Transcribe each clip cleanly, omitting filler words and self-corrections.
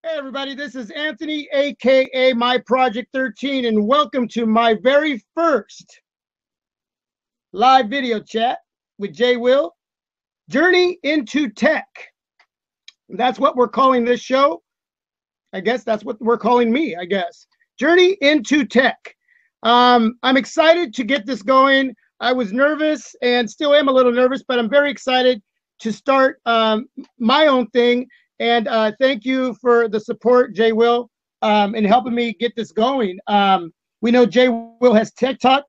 Hey everybody, this is Anthony, aka My Project 13, and welcome to my very first live video chat with Jay Will, Journey into Tech. That's what we're calling this show. I guess that's what we're calling me, I guess. Journey into Tech. I'm excited to get this going. I was nervous and still am a little nervous, but I'm very excited to start my own thing. And thank you for the support, Jay Will, in helping me get this going. We know Jay Will has Tech Talk.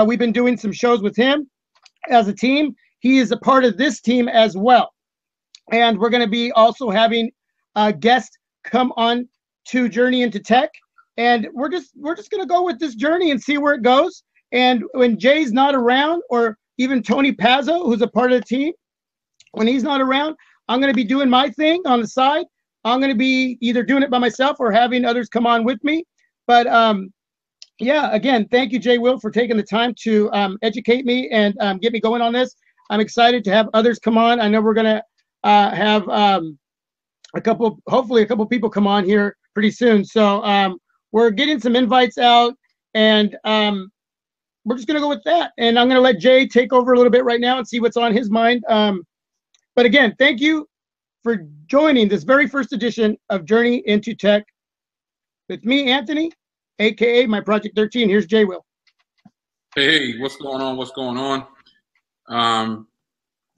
We've been doing some shows with him as a team. He is a part of this team as well. And we're going to be also having a guest come on to Journey into Tech. And we're just going to go with this journey and see where it goes. And when Jay's not around, or even Tony Pazzo, who's a part of the team, when he's not around, I'm going to be doing my thing on the side. I'm going to be either doing it by myself or having others come on with me. But yeah, again, thank you, Jay Will, for taking the time to educate me and get me going on this. I'm excited to have others come on. I know we're going to have hopefully a couple people come on here pretty soon. So we're getting some invites out, and we're just going to go with that. And I'm going to let Jay take over a little bit right now and see what's on his mind. But again, thank you for joining this very first edition of Journey into Tech with me, Anthony, aka My Project 13. Here's Jay Will. Hey, what's going on? What's going on?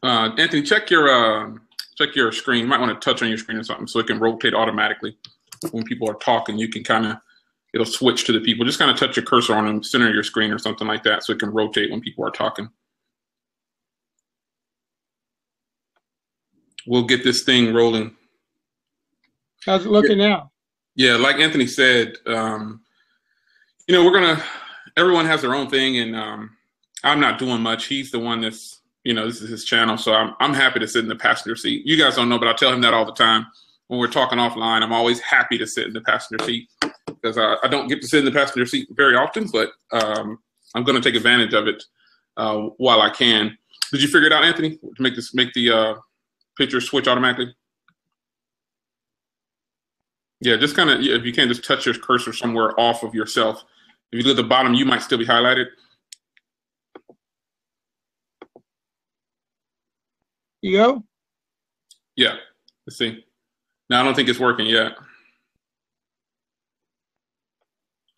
Anthony, check your screen. You might want to touch on your screen or something so it can rotate automatically. When people are talking, you can it'll switch to the people. Just kind of touch your cursor on the center of your screen or something like that so it can rotate when people are talking. We'll get this thing rolling. How's it looking now? Yeah, like Anthony said, everyone has their own thing, and I'm not doing much. He's the one that's, this is his channel, so I'm happy to sit in the passenger seat. You guys don't know, but I tell him that all the time. When we're talking offline, I'm always happy to sit in the passenger seat because I don't get to sit in the passenger seat very often, but I'm going to take advantage of it while I can. Did you figure it out, Anthony, to make the picture switch automatically? Yeah, just kind of, if you can, just touch your cursor somewhere off of yourself. If you look at the bottom, you might still be highlighted. You go? Yeah, let's see. No, I don't think it's working yet.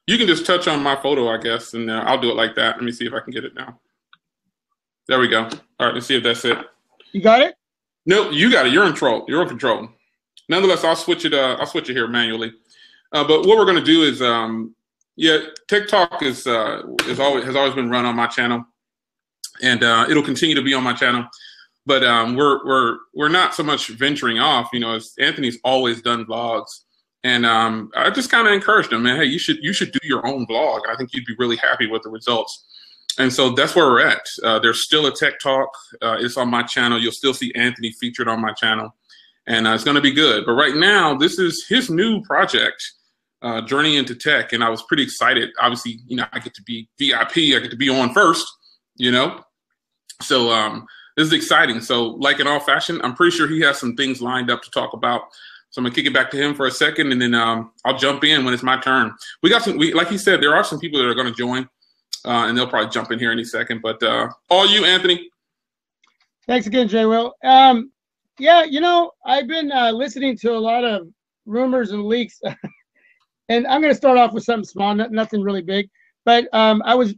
You can just touch on my photo, I guess, and I'll do it like that. Let me see if I can get it now. There we go. All right, let's see if that's it. You got it? No, you got it. You're in control. You're in control. Nonetheless, I'll switch it. I'll switch it here manually. But what we're going to do is, Tech Talk has always been run on my channel, and it'll continue to be on my channel. But we're not so much venturing off. As Anthony's always done vlogs, and I just kind of encouraged him, man. Hey, you should do your own vlog. I think you'd be really happy with the results. And so that's where we're at. There's still a Tech Talk. It's on my channel. You'll still see Anthony featured on my channel. And it's going to be good. But right now, this is his new project, Journey into Tech. And I was pretty excited. Obviously, I get to be VIP. I get to be on first, So this is exciting. So like in all fashion, I'm pretty sure he has some things lined up to talk about. So I'm going to kick it back to him for a second. And then I'll jump in when it's my turn. Like he said, there are some people that are going to join. And they'll probably jump in here any second. But all you, Anthony. Thanks again, Jay Will. Yeah, I've been listening to a lot of rumors and leaks. And I'm going to start off with something small, nothing really big. But I was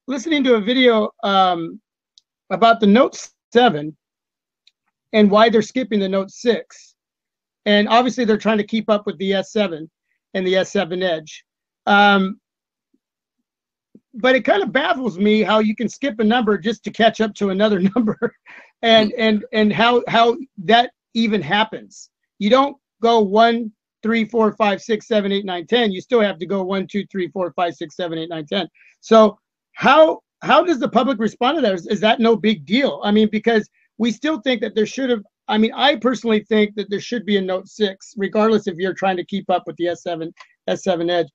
listening to a video about the Note 7 and why they're skipping the Note 6. And obviously, they're trying to keep up with the S7 and the S7 Edge. But it kind of baffles me how you can skip a number just to catch up to another number, and how that even happens. You don't go 1, 3, 4, 5, 6, 7, 8, 9, 10. You still have to go 1, 2, 3, 4, 5, 6, 7, 8, 9, 10. So how does the public respond to that? Is that no big deal? I mean, because we still think that there should have. I mean, I personally think that there should be a Note 6, regardless if you're trying to keep up with the S7 Edge.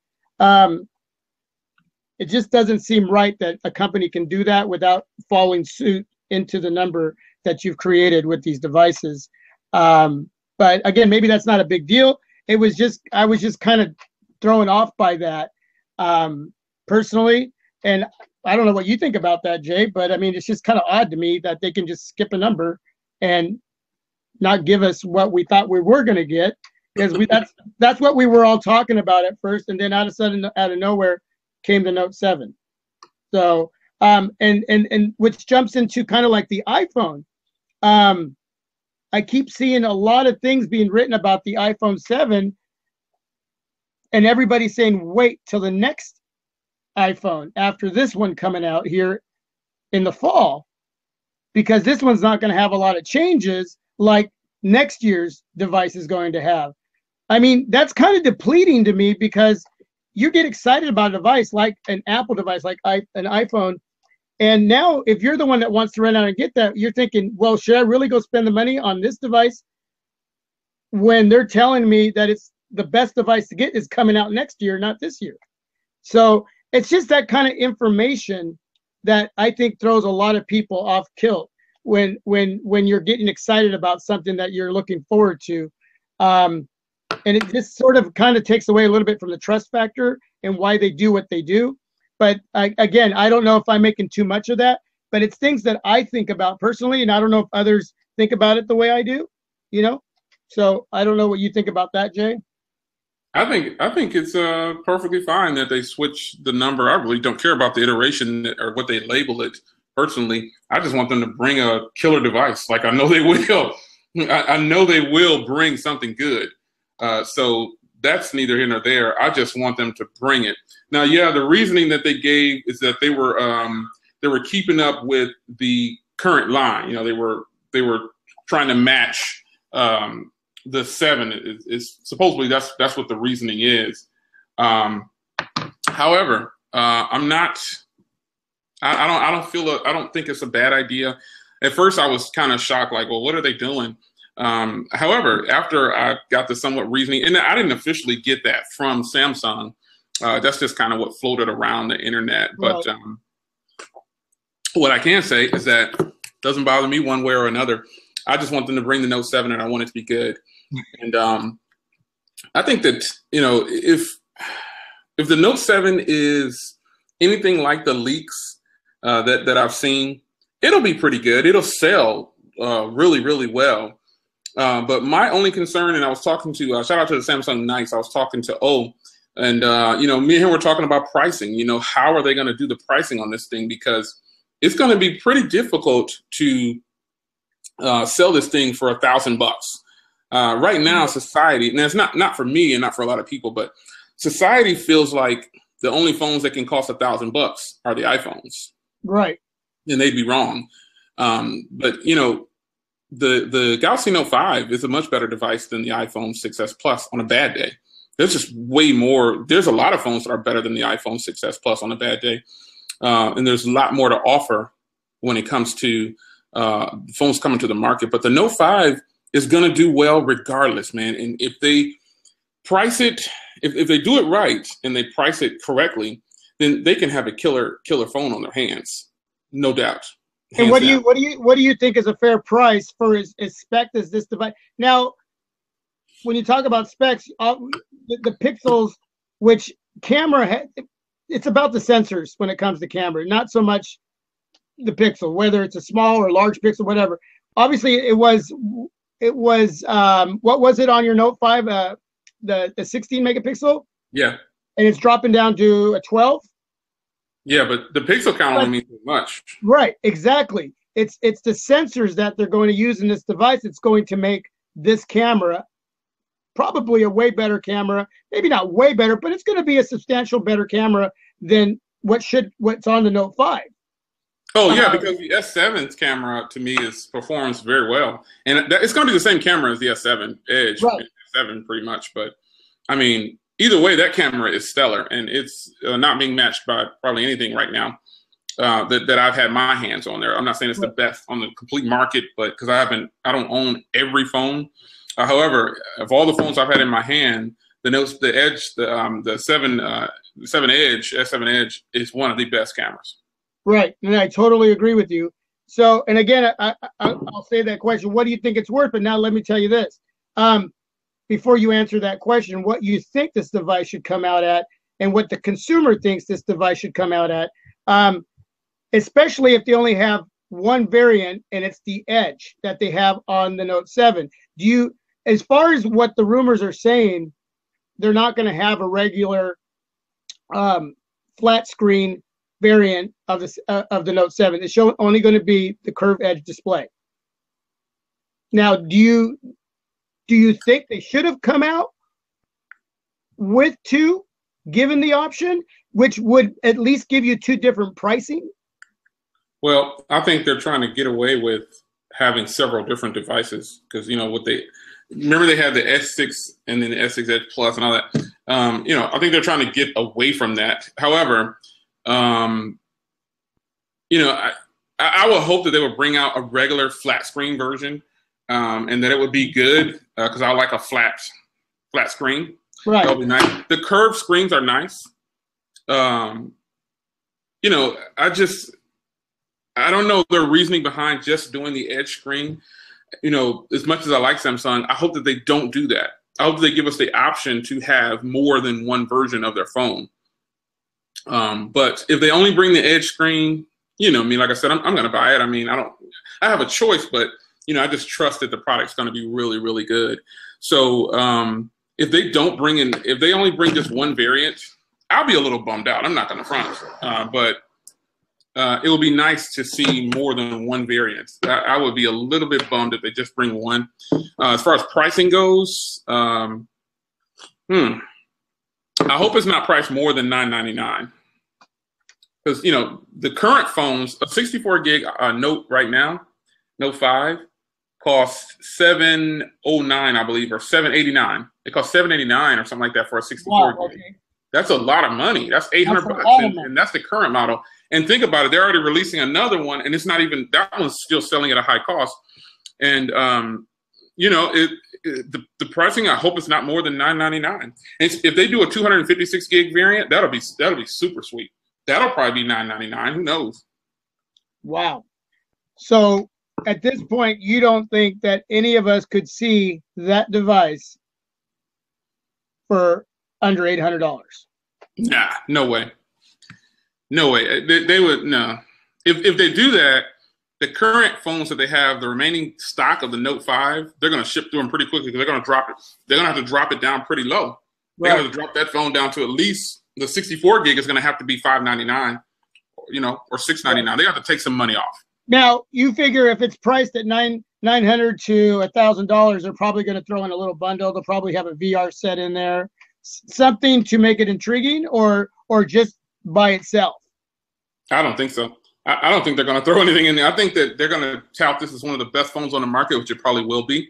It just doesn't seem right that a company can do that without following suit into the number that you've created with these devices. But again, maybe that's not a big deal. it was just, I was just kind of thrown off by that personally. And I don't know what you think about that, Jay, but I mean, it's just kind of odd to me that they can just skip a number and not give us what we thought we were going to get, because that's what we were all talking about at first, and then out of nowhere came the Note 7. So and which jumps into kind of like the iPhone. I keep seeing a lot of things being written about the iPhone 7, and everybody saying wait till the next iPhone after this one coming out here in the fall, because this one's not going to have a lot of changes like next year's device is going to have. I mean, that's kind of depleting to me, because you get excited about a device like an Apple device, like an iPhone, and now if you're the one that wants to run out and get that, you're thinking, well, should I really go spend the money on this device when they're telling me that it's the best device to get is coming out next year, not this year? So it's just that kind of information that I think throws a lot of people off kilt when you're getting excited about something that you're looking forward to. And it just sort of kind of takes away a little bit from the trust factor and why they do what they do. But again, I don't know if I'm making too much of that, but it's things that I think about personally, and I don't know if others think about it the way I do, you know? So I don't know what you think about that, Jay. I think it's perfectly fine that they switch the number. I really don't care about the iteration or what they label it. Personally, I just want them to bring a killer device. Like, I know they will. I know they will bring something good. So that's neither here nor there. I just want them to bring it. Now, yeah, the reasoning that they gave is that they were keeping up with the current line. You know, they were trying to match the 7. Is supposedly that's what the reasoning is. However, I'm not. I don't think it's a bad idea. At first, I was kind of shocked, like, well, what are they doing? However, after I got the somewhat reasoning, and I didn't officially get that from Samsung. That's just kind of what floated around the internet. But what I can say is that it doesn't bother me one way or another. I just want them to bring the Note 7, and I want it to be good. And I think that, you know, if the Note 7 is anything like the leaks that I've seen, it'll be pretty good. It'll sell really, really well. But my only concern, and I was talking to, shout out to the Samsung Knights, I was talking to O, and, you know, me and him were talking about pricing. You know, how are they going to do the pricing on this thing? Because it's going to be pretty difficult to sell this thing for $1,000. Right now, society, and it's not for me and not for a lot of people, but society feels like the only phones that can cost $1,000 are the iPhones. Right. And they'd be wrong. But, you know, the Galaxy Note 5 is a much better device than the iPhone 6s Plus on a bad day. There's just way more. There's a lot of phones that are better than the iPhone 6s Plus on a bad day. And there's a lot more to offer when it comes to phones coming to the market. But the Note 5 is going to do well regardless, man. And if they price it, if they do it right and they price it correctly, then they can have a killer phone on their hands, no doubt. And what do you think is a fair price for as spec as this device? Now, when you talk about specs, the pixels, which camera, it's about the sensors when it comes to camera, not so much the pixel, whether it's a small or large pixel, whatever. Obviously, it was what was it on your Note 5? The 16 megapixel? Yeah. And it's dropping down to a 12? Yeah, but the pixel count only means so much. Right, exactly. It's the sensors that they're going to use in this device that's going to make this camera probably a way better camera. Maybe not way better, but it's going to be a substantial better camera than what's on the Note 5. Oh yeah, because the S7's camera to me performs very well, and it's going to be the same camera as the S7 Edge, right. S7 pretty much. But I mean, either way, that camera is stellar, and it's not being matched by probably anything right now that I've had my hands on there. I'm not saying it's the best on the complete market, but because I don't own every phone. However, of all the phones I've had in my hand, the Edge, the 7 Edge, S7 Edge is one of the best cameras. Right, and I totally agree with you. So, and again, I'll say that question, what do you think it's worth? But now let me tell you this. before you answer that question, what you think this device should come out at and what the consumer thinks this device should come out at, especially if they only have one variant and it's the Edge that they have on the Note 7. Do you, as far as what the rumors are saying, they're not going to have a regular flat screen variant of the Note 7. It's only going to be the curved edge display. Now, do you think they should have come out with two, given the option, which would at least give you two different pricing? Well, I think they're trying to get away with having several different devices because, you know, what they remember they had the S6 and then the S6 Edge Plus and all that. You know, I think they're trying to get away from that. However, you know, I would hope that they would bring out a regular flat screen version and that it would be good because I like a flat screen. Right. That would be nice. The curved screens are nice. You know, I don't know their reasoning behind just doing the Edge screen. You know, as much as I like Samsung, I hope that they don't do that. I hope they give us the option to have more than one version of their phone. But if they only bring the Edge screen, you know me, like I said, I'm going to buy it. I mean, I have a choice, but, you know, I just trust that the product's going to be really, really good. So if they only bring just one variant, I'll be a little bummed out. I'm not going to front. But it would be nice to see more than one variant. I would be a little bit bummed if they just bring one. As far as pricing goes, I hope it's not priced more than $999. Because, you know, the current phones, a 64 gig Note right now, Note 5, costs $709, I believe, or $789. It costs $789 or something like that for a 64 gig. Okay. That's a lot of money. That's $800, and that's the current model. And think about it, they're already releasing another one, and it's not even, that one's still selling at a high cost. And, you know, the pricing, I hope it's not more than $999. And if they do a 256 gig variant, that'll be super sweet. That'll probably be $999. Who knows? Wow. So at this point, you don't think that any of us could see that device for under $800? Nah, no way. No way. They would, no. If they do that, the current phones that they have, the remaining stock of the Note 5, they're going to ship through them pretty quickly because they're going to drop it. They're going to have to drop it down pretty low. They're going to drop that phone down to at least the 64 gig is going to have to be $599, you know, or $699. They have to take some money off. Now, you figure if it's priced at $900 to $1,000, they're probably going to throw in a little bundle. They'll probably have a VR set in there, something to make it intriguing, or just by itself. I don't think so. I don't think they're going to throw anything in there. I think that they're going to tout this as one of the best phones on the market, which it probably will be.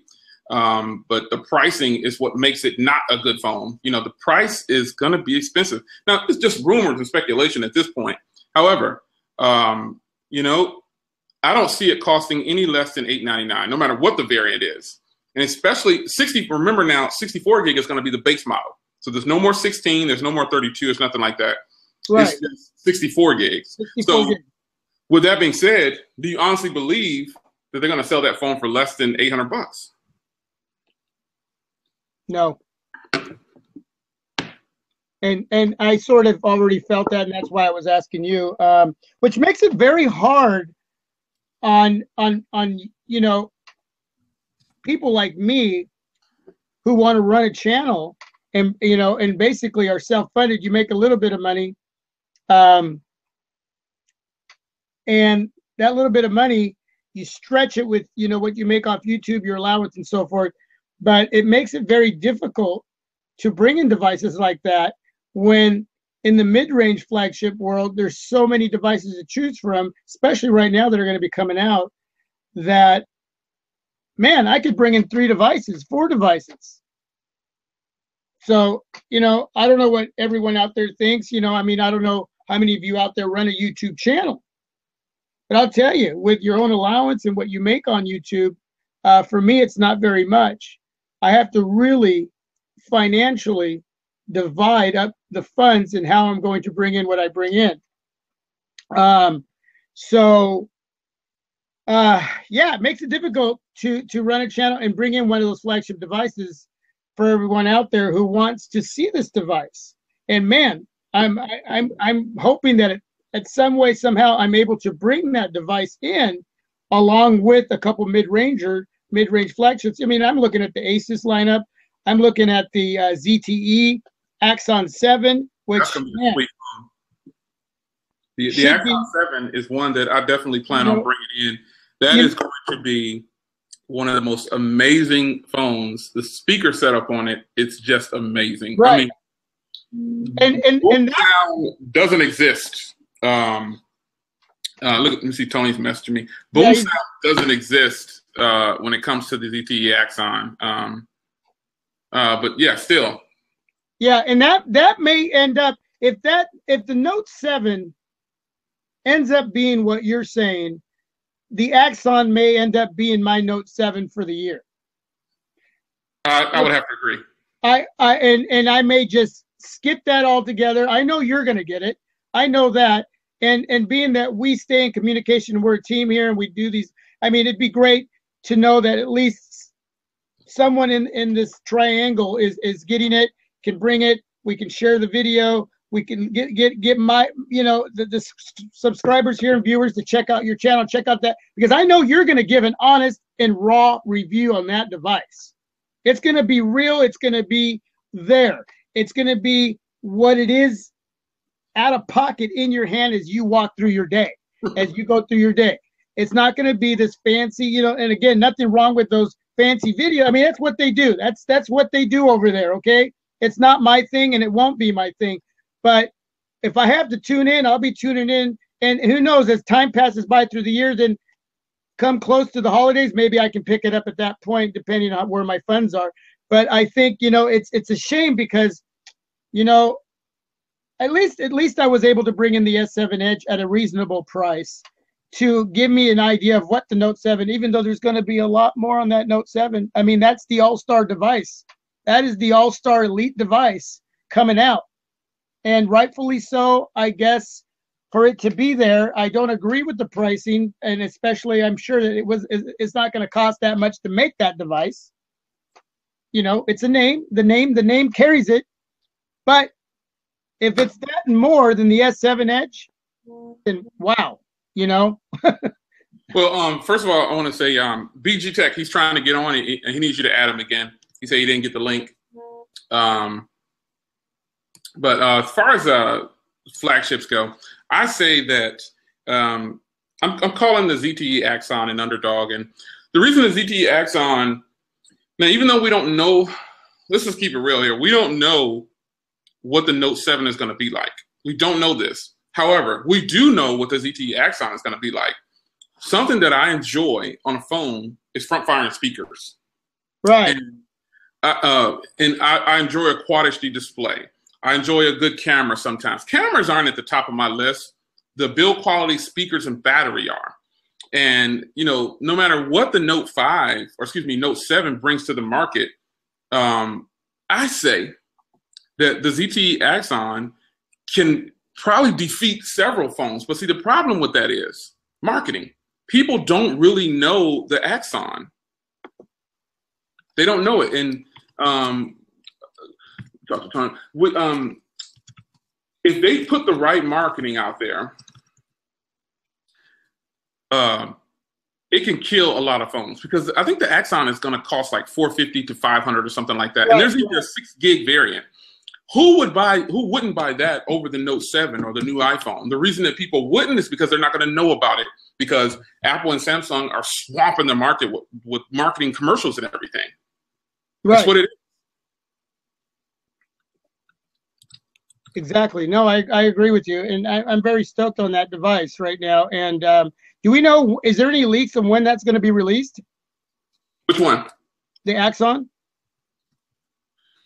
But the pricing is what makes it not a good phone. You know, the price is going to be expensive. Now, it's just rumors and speculation at this point. However, you know, I don't see it costing any less than $899, no matter what the variant is. And especially remember now, 64 gig is going to be the base model. So there's no more 16, there's no more 32, it's nothing like that. Right. It's just 64 gigs. 64 gigs. With that being said, do you honestly believe that they're going to sell that phone for less than $800? No. And I sort of already felt that, and that's why I was asking you, which makes it very hard on you know, people like me who want to run a channel and, you know, and basically are self-funded. You make a little bit of money, and that little bit of money, you stretch it with, you know, what you make off YouTube, your allowance and so forth. But it makes it very difficult to bring in devices like that when in the mid-range flagship world, there's so many devices to choose from, especially right now that are going to be coming out, that, man, I could bring in 3 devices, 4 devices. So, you know, I don't know what everyone out there thinks. You know, I mean, I don't know how many of you out there run a YouTube channel. But I'll tell you, with your own allowance and what you make on YouTube, for me, it's not very much. I have to really financially divide up the funds and how I'm going to bring in what I bring in. Yeah, it makes it difficult to run a channel and bring in one of those flagship devices for everyone out there who wants to see this device. And man, I'm hoping that at some way, somehow, I'm able to bring that device in along with a couple mid-range flagships. I mean, I'm looking at the Asus lineup. I'm looking at the ZTE Axon 7, which man, the Axon 7 is one that I definitely plan on bringing in. That is going to be one of the most amazing phones. The speaker setup on it, it's just amazing. Right. I mean, and that doesn't exist. Look, let me see. Tony's messaging me. Boom sound doesn't exist when it comes to the ZTE Axon. But yeah, still. Yeah, and that may end up if the Note 7 ends up being what you're saying, the Axon may end up being my Note 7 for the year. I would have to agree. And I may just skip that altogether. I know you're going to get it. I know that. And being that we stay in communication, we're a team here, and we do these. I mean, it'd be great to know that at least someone in this triangle is getting it, can bring it. We can share the video. We can get my, the subscribers here and viewers to check out your channel, check out that, because I know you're going to give an honest and raw review on that device. It's going to be real. It's going to be there. It's going to be what it is out of pocket in your hand as you walk through your day, as you go through your day. It's not going to be this fancy, and again, nothing wrong with those fancy video. I mean, that's what they do. That's what they do over there. Okay. It's not my thing, and it won't be my thing. But if I have to tune in, I'll be tuning in. And who knows, as time passes by through the year, then come close to the holidays, maybe I can pick it up at that point, depending on where my funds are. But I think, it's a shame because, at least I was able to bring in the S7 Edge at a reasonable price to give me an idea of what the Note 7, even though there's going to be a lot more on that Note 7. I mean, that's the all-star device. That is the all-star elite device coming out. And rightfully so, I guess, for it to be there. I don't agree with the pricing, and especially I'm sure that it's not going to cost that much to make that device. It's a name. The name carries it. But if it's that and more than the S7 Edge, then wow, Well, first of all, I want to say BG Tech, he's trying to get on, and he needs you to add him again. He said he didn't get the link. But as far as flagships go, I say that I'm calling the ZTE Axon an underdog. And the reason the ZTE Axon, now, even though we don't know, let's just keep it real here. We don't know what the Note 7 is going to be like. We don't know this. However, we do know what the ZTE Axon is going to be like. Something that I enjoy on a phone is front-firing speakers. Right. And I enjoy a Quad HD display. I enjoy a good camera sometimes. Cameras aren't at the top of my list. The build quality, speakers, and battery are. And, no matter what the Note 7 brings to the market, I say that the ZTE Axon can probably defeat several phones. But see, the problem with that is marketing. People don't really know the Axon. They don't know it. And Dr. Tony, if they put the right marketing out there, it can kill a lot of phones, because I think the Axon is going to cost like $450 to $500 or something like that. Right. And there's even a 6 gig variant. Who wouldn't buy that over the Note 7 or the new iPhone? The reason that people wouldn't is because they're not going to know about it, because Apple and Samsung are swamping the market with marketing commercials and everything. Right. That's what it is. Exactly. No, I agree with you. And I'm very stoked on that device right now. And do we know, is there any leaks on when that's going to be released? Which one? The Axon?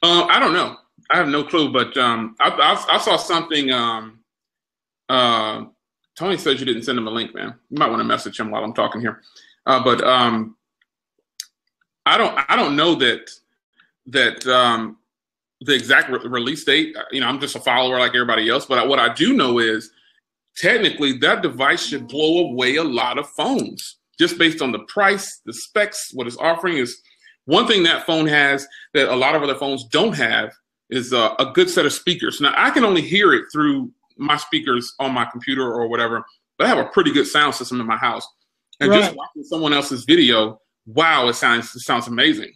I don't know. I have no clue, but I saw something. Tony says you didn't send him a link, man. You might want to message him while I'm talking here. But I don't know that the exact release date. I'm just a follower like everybody else. But what I do know is technically that device should blow away a lot of phones just based on the price, the specs, what it's offering is One thing that phone has that a lot of other phones don't have is a good set of speakers. Now, I can only hear it through my speakers on my computer or whatever, but I have a pretty good sound system in my house. And just watching someone else's video, wow, it sounds amazing.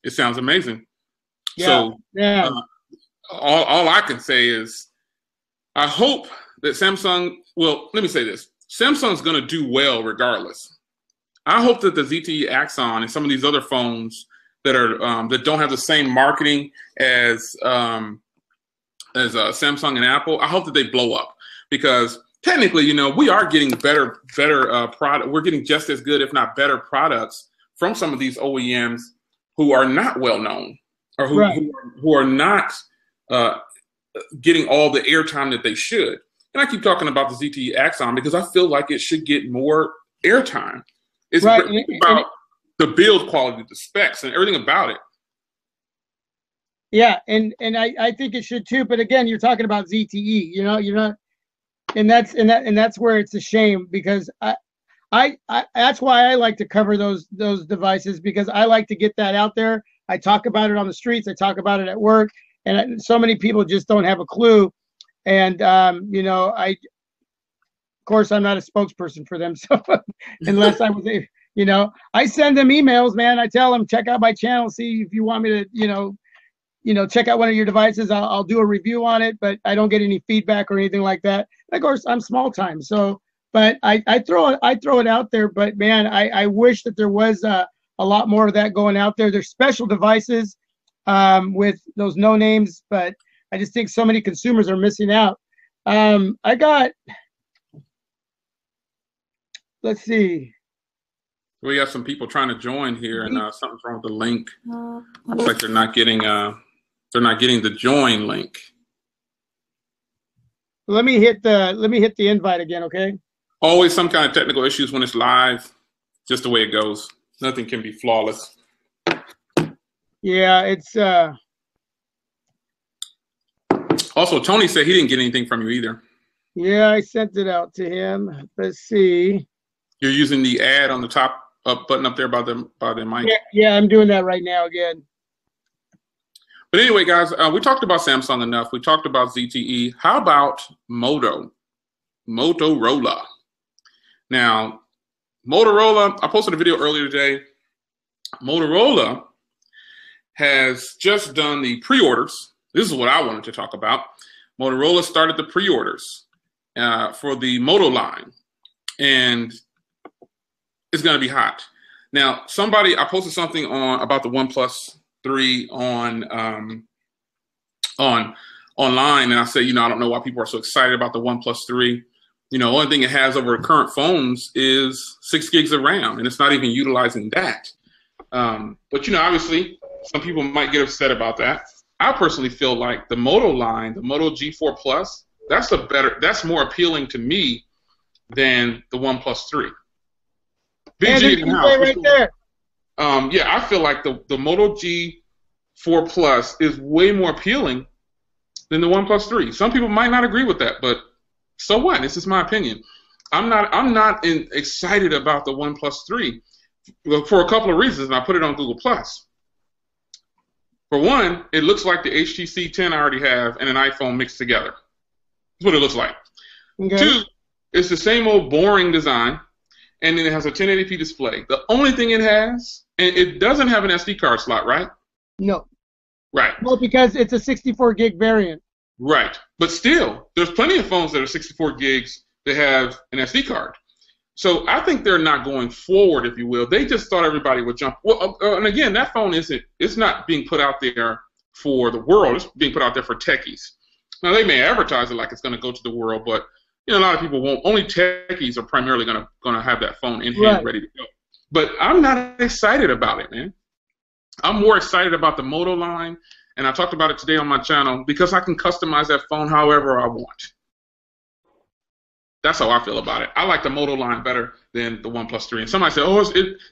It sounds amazing. Yeah. So yeah. All I can say is I hope that Samsung, well, let me say this. Samsung's going to do well regardless. I hope that the ZTE Axon and some of these other phones that are that don't have the same marketing as Samsung and Apple, I hope that they blow up, because technically, you know, we are getting better product. We're getting just as good, if not better, products from some of these OEMs who are not well known, or who are not getting all the airtime that they should. And I keep talking about the ZTE Axon because I feel like it should get more airtime. It's really about the build quality, the specs, and everything about it. Yeah, and I think it should too. But again, you're talking about ZTE. You know, you're not, and that's where it's a shame, because I that's why I like to cover those devices, because I like to get that out there. I talk about it on the streets. I talk about it at work, and so many people just don't have a clue. And you know, of course, I'm not a spokesperson for them, so unless I was, you know, I send them emails, man. I tell them, check out my channel, see if you want me to, you know, check out one of your devices. I'll do a review on it, but I don't get any feedback or anything like that. And of course, I'm small time, so but I throw it out there. But man, I wish that there was a lot more of that going out there. There's special devices with those no names, but I just think so many consumers are missing out. Let's see. We have some people trying to join here, and something's wrong with the link. Looks like they're not getting the join link. Let me hit the invite again, okay? Always some kind of technical issues when it's live. Just the way it goes. Nothing can be flawless. Yeah, it's Also, Tony said he didn't get anything from you either. Yeah, I sent it out to him. Let's see. You're using the ad on the top button up there by the mic. Yeah, I'm doing that right now again. But anyway, guys, we talked about Samsung enough. We talked about ZTE. How about Motorola? Now, Motorola, I posted a video earlier today. Motorola has just done the pre-orders. This is what I wanted to talk about. Motorola started the pre-orders for the Moto line, and it's going to be hot. Now, I posted something about the OnePlus 3 online, and I said, I don't know why people are so excited about the OnePlus 3. The only thing it has over current phones is 6 gigs of RAM, and it's not even utilizing that. But obviously, some people might get upset about that. I personally feel like the Moto line, the Moto G4 Plus, that's more appealing to me than the OnePlus 3. VG in the house. Right there. I feel like the Moto G4 Plus is way more appealing than the OnePlus 3. Some people might not agree with that, but so what? This is my opinion. I'm not excited about the OnePlus 3 for a couple of reasons, and I put it on Google Plus. For one, it looks like the HTC 10 I already have and an iPhone mixed together. That's what it looks like. Okay. 2, it's the same old boring design, and then it has a 1080p display. The only thing it has, and it doesn't have an SD card slot, right? No. Right. Well, because it's a 64 gig variant. Right. But still, there's plenty of phones that are 64 gigs that have an SD card. So I think they're not going forward, if you will. They just thought everybody would jump. Well, and again, that phone it's not being put out there for the world. It's being put out there for techies. Now, they may advertise it like it's going to go to the world, but a lot of people won't. Only techies are primarily going to have that phone in hand, ready to go. But I'm not excited about it, man. I'm more excited about the Moto line, and I talked about it today on my channel, because I can customize that phone however I want. That's how I feel about it. I like the Moto line better than the OnePlus 3. And somebody said,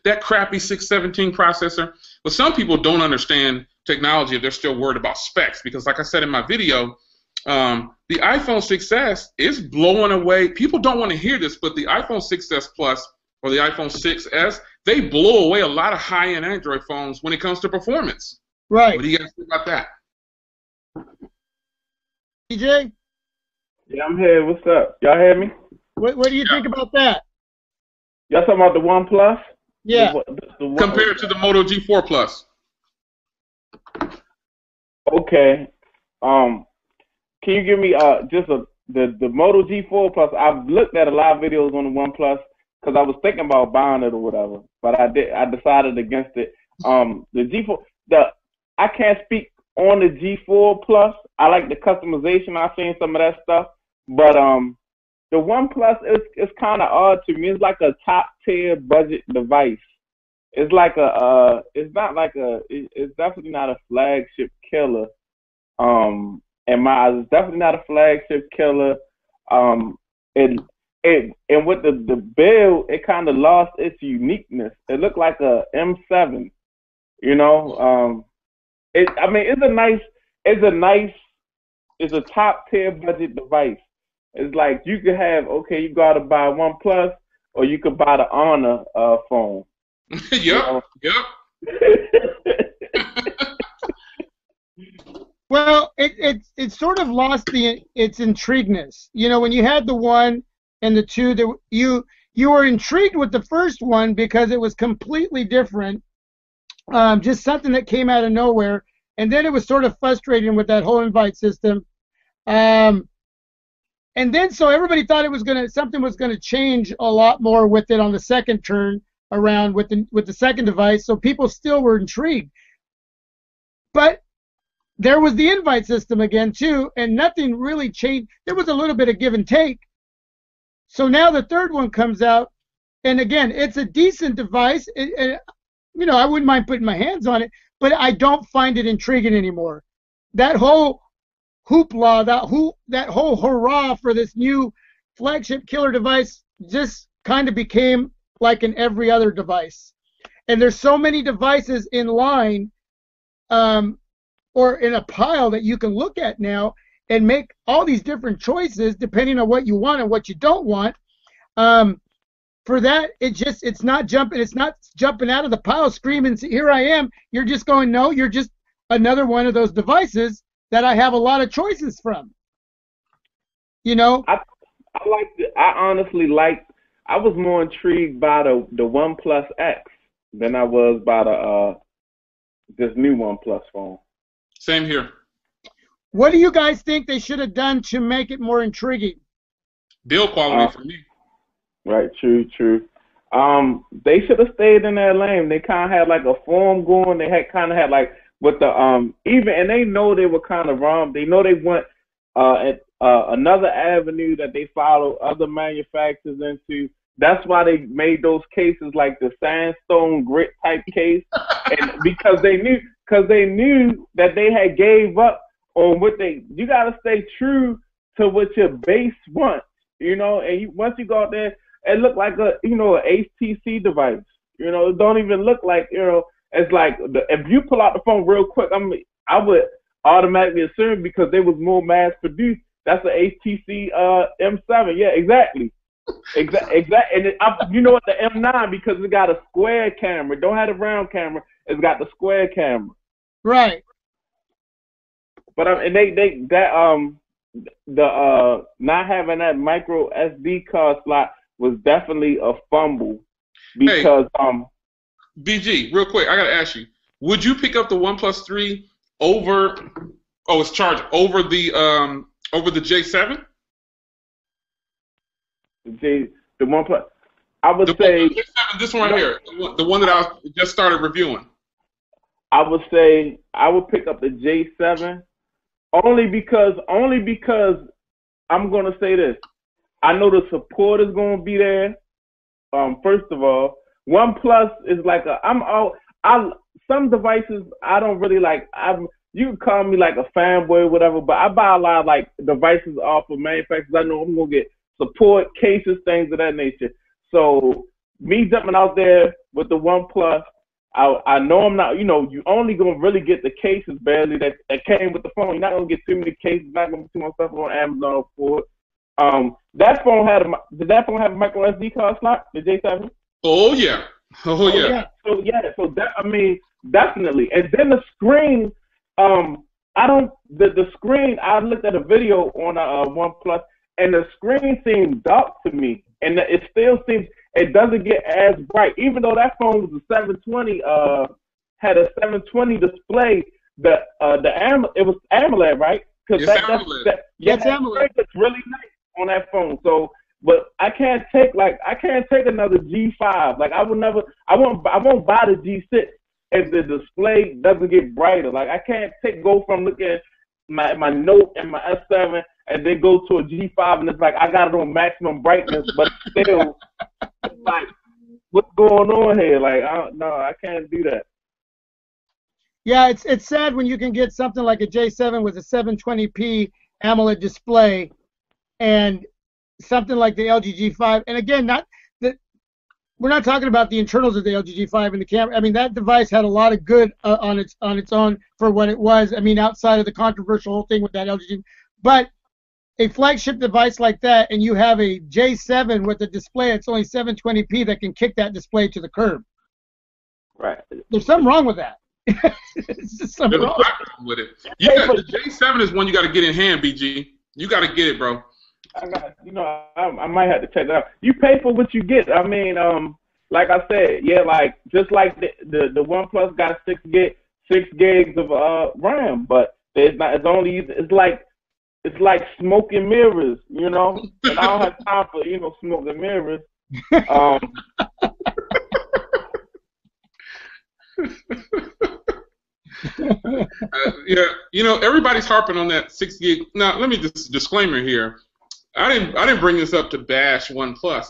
that crappy 617 processor. But some people don't understand technology if they're still worried about specs, because like I said in my video, the iPhone 6S is blowing away. People don't want to hear this, but the iPhone 6S Plus or the iPhone 6S, they blow away a lot of high-end Android phones when it comes to performance. Right. What do you guys think about that? DJ? Yeah, I'm here. What's up? Y'all hear me? What do you think about that? Y'all talking about the OnePlus? Yeah. Compared to the Moto G4 Plus. Okay. Can you give me just the Moto G4 Plus? I've looked at a lot of videos on the OnePlus because I was thinking about buying it or whatever, but I decided against it. The G4, I can't speak on the G4 Plus. I like the customization. I've seen some of that stuff, but the OnePlus is kind of odd to me. It's like a top tier budget device. It's like it's definitely not a flagship killer. In my eyes, it's definitely not a flagship killer. And with the build, it kind of lost its uniqueness. It looked like a M7, you know. It's a top tier budget device. It's like you could have, you gotta buy OnePlus, or you could buy the Honor phone. Yep. Well, it sort of lost its intrigueness. You know, when you had the 1 and the 2, you were intrigued with the first one because it was completely different, just something that came out of nowhere. And then it was sort of frustrating with that whole invite system. And then so everybody thought something was gonna change a lot more with it on the second turn around with the second device. So people still were intrigued. But there was the invite system again too, and nothing really changed. There was a little bit of give and take. So now the third one comes out, and again, it's a decent device. You know, I wouldn't mind putting my hands on it, but I don't find it intriguing anymore. That whole hoopla, that whole hurrah for this new flagship killer device just kind of became like in every other device. And there's so many devices in line, or in a pile that you can look at now and make all these different choices depending on what you want and what you don't want. For that, it's not jumping out of the pile screaming, here I am. You're just going, no, you're just another one of those devices that I have a lot of choices from. You know? I was more intrigued by the OnePlus X than I was by this new OnePlus phone. Same here. What do you guys think they should have done to make it more intriguing? Build quality for me. Right, true. They should have stayed in their lane. They kind of had like a form going. They had like with the and they know they were kind of wrong. They know they went another avenue that they follow other manufacturers into. That's why they made those cases like the sandstone grit type case, and because they knew that they had gave up on you gotta stay true to what your base wants, you know. And once you go out there, it looked like an HTC device, you know. It don't even look like, you know. It's like if you pull out the phone real quick, I would automatically assume because they was more mass produced. That's the HTC M7. Yeah, exactly. Exactly. And you know what, the M9, because it got a square camera. It don't have a round camera. It's got the square camera. Right. But not having that micro SD card slot was definitely a fumble because BG, real quick, I gotta ask you: would you pick up the OnePlus 3 over the J7? The OnePlus, I would say J7, this one right here, the one that I just started reviewing. I would say I would pick up the J7 only because I'm gonna say this. I know the support is gonna be there. First of all, OnePlus is like some devices I don't really like. You can call me like a fanboy or whatever, but I buy a lot of like devices off of manufacturers. I know I'm gonna get support, cases, things of that nature. So me jumping out there with the OnePlus, I know I'm not, you know, you only gonna really get the cases barely that came with the phone. You're not gonna get too many cases, not gonna get too much stuff on Amazon for it. Did that phone have a micro SD card slot, the J7? Oh yeah. Oh yeah. So that, I mean, definitely. And then the screen, the screen. I looked at a video on a OnePlus, and the screen seemed dark to me, and it still seems it doesn't get as bright, even though that phone was a 720, had a 720 display. It was AMOLED, right? It's AMOLED. It's AMOLED. It's really nice on that phone. So, but I can't take another G5. Like I won't buy the G6 if the display doesn't get brighter. Like I can't go from looking at my Note and my S7 and then go to a G5 and it's like I got it on maximum brightness, but still, it's like what's going on here? Like I can't do that. Yeah, it's sad when you can get something like a J7 with a 720p AMOLED display and something like the LG G5. And again, we're not talking about the internals of the LG G5 and the camera. I mean, that device had a lot of good on its own for what it was. I mean, outside of the controversial whole thing with that LG, but a flagship device like that, and you have a J7 with a display that's only 720p that can kick that display to the curb. Right. There's something wrong with that. It's just something There's wrong with it. Yeah, the J7 is one you got to get in hand, BG. You got to get it, bro. I might have to check that out. You pay for what you get. I mean, like I said, yeah, like just like the OnePlus got 6 gigs of RAM, but it's like smoke and mirrors, you know. And I don't have time for smoke and mirrors. Yeah, everybody's harping on that 6 gig. Now, let me just disclaimer here. I didn't bring this up to bash OnePlus.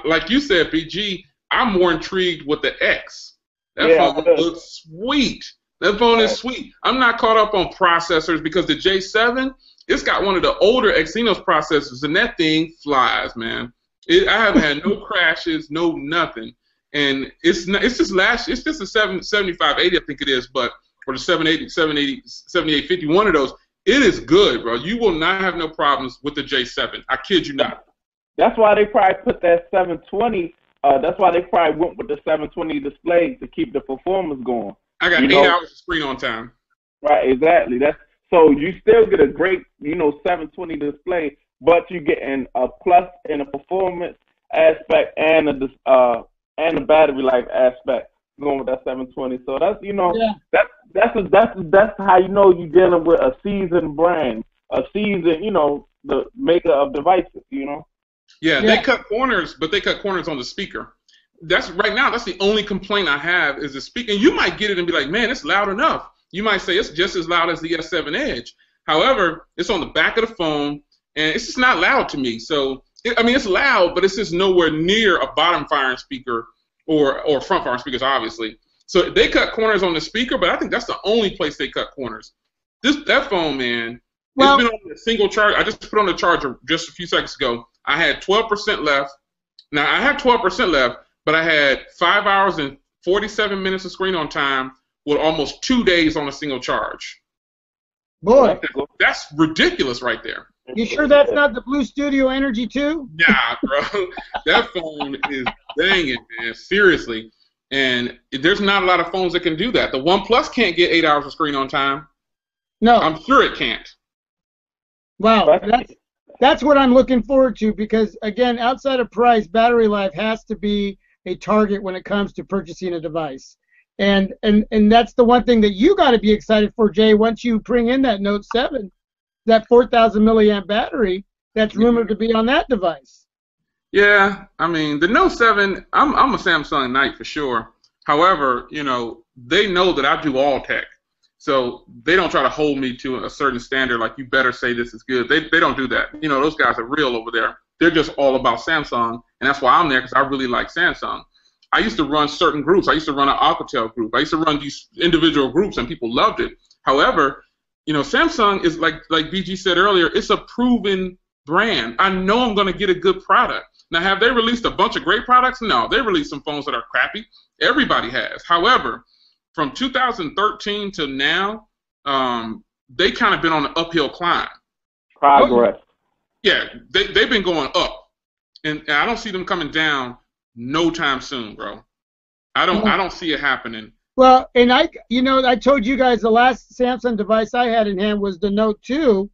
Like you said, BG, I'm more intrigued with the X. That phone looks sweet. That phone is sweet. I'm not caught up on processors because the J7, it's got one of the older Exynos processors, and that thing flies, man. I haven't had no crashes, no nothing. And it's just a 7580, I think it is, or the 7850, one of those. It is good, bro. You will not have no problems with the J7. I kid you not. That's why they probably put that 720. That's why they probably went with the 720 display to keep the performance going. I got 8 hours of screen on time. Right, exactly. So you still get a great, 720 display, but you're getting a plus in the performance aspect and the battery life aspect going with that 720. So that's that's how you know you're dealing with a seasoned brand, a seasoned, the maker of devices, Yeah, they cut corners, but they cut corners on the speaker. That's the only complaint I have is the speaker. And you might get it and be like, man, it's loud enough. You might say it's just as loud as the S7 Edge. However, it's on the back of the phone, and it's just not loud to me. So, it's loud, but it's just nowhere near a bottom firing speaker or front firing speakers, obviously. So they cut corners on the speaker, but I think that's the only place they cut corners. That phone, man, it's been on a single charge. I just put on the charger just a few seconds ago. I had 12% left. Now, I had 12% left, but I had 5 hours and 47 minutes of screen on time with almost 2 days on a single charge. Boy. That's ridiculous right there. You sure that's not the Blue Studio Energy 2? Nah, bro. That phone is banging, man. Seriously. And there's not a lot of phones that can do that. The OnePlus can't get 8 hours of screen on time. No. I'm sure it can't. Wow. That's what I'm looking forward to because, again, outside of price, battery life has to be a target when it comes to purchasing a device. And that's the one thing that you got to be excited for, Jay, once you bring in that Note 7, that 4,000 milliamp battery that's rumored to be on that device. Yeah, the Note 7, I'm a Samsung Knight for sure. However, they know that I do all tech. So they don't try to hold me to a certain standard like you better say this is good. They don't do that. Those guys are real over there. They're just all about Samsung, and that's why I'm there because I really like Samsung. I used to run certain groups. I used to run an Alcatel group. I used to run these individual groups, and people loved it. However, Samsung is like BG said earlier, it's a proven brand. I know I'm going to get a good product. Now, have they released a bunch of great products? No, they released some phones that are crappy. Everybody has. However, from 2013 to now, they kind of been on an uphill climb. Progress. Yeah, they've been going up, and I don't see them coming down no time soon, bro. I don't see it happening. Well, and I told you guys the last Samsung device I had in hand was the Note 2,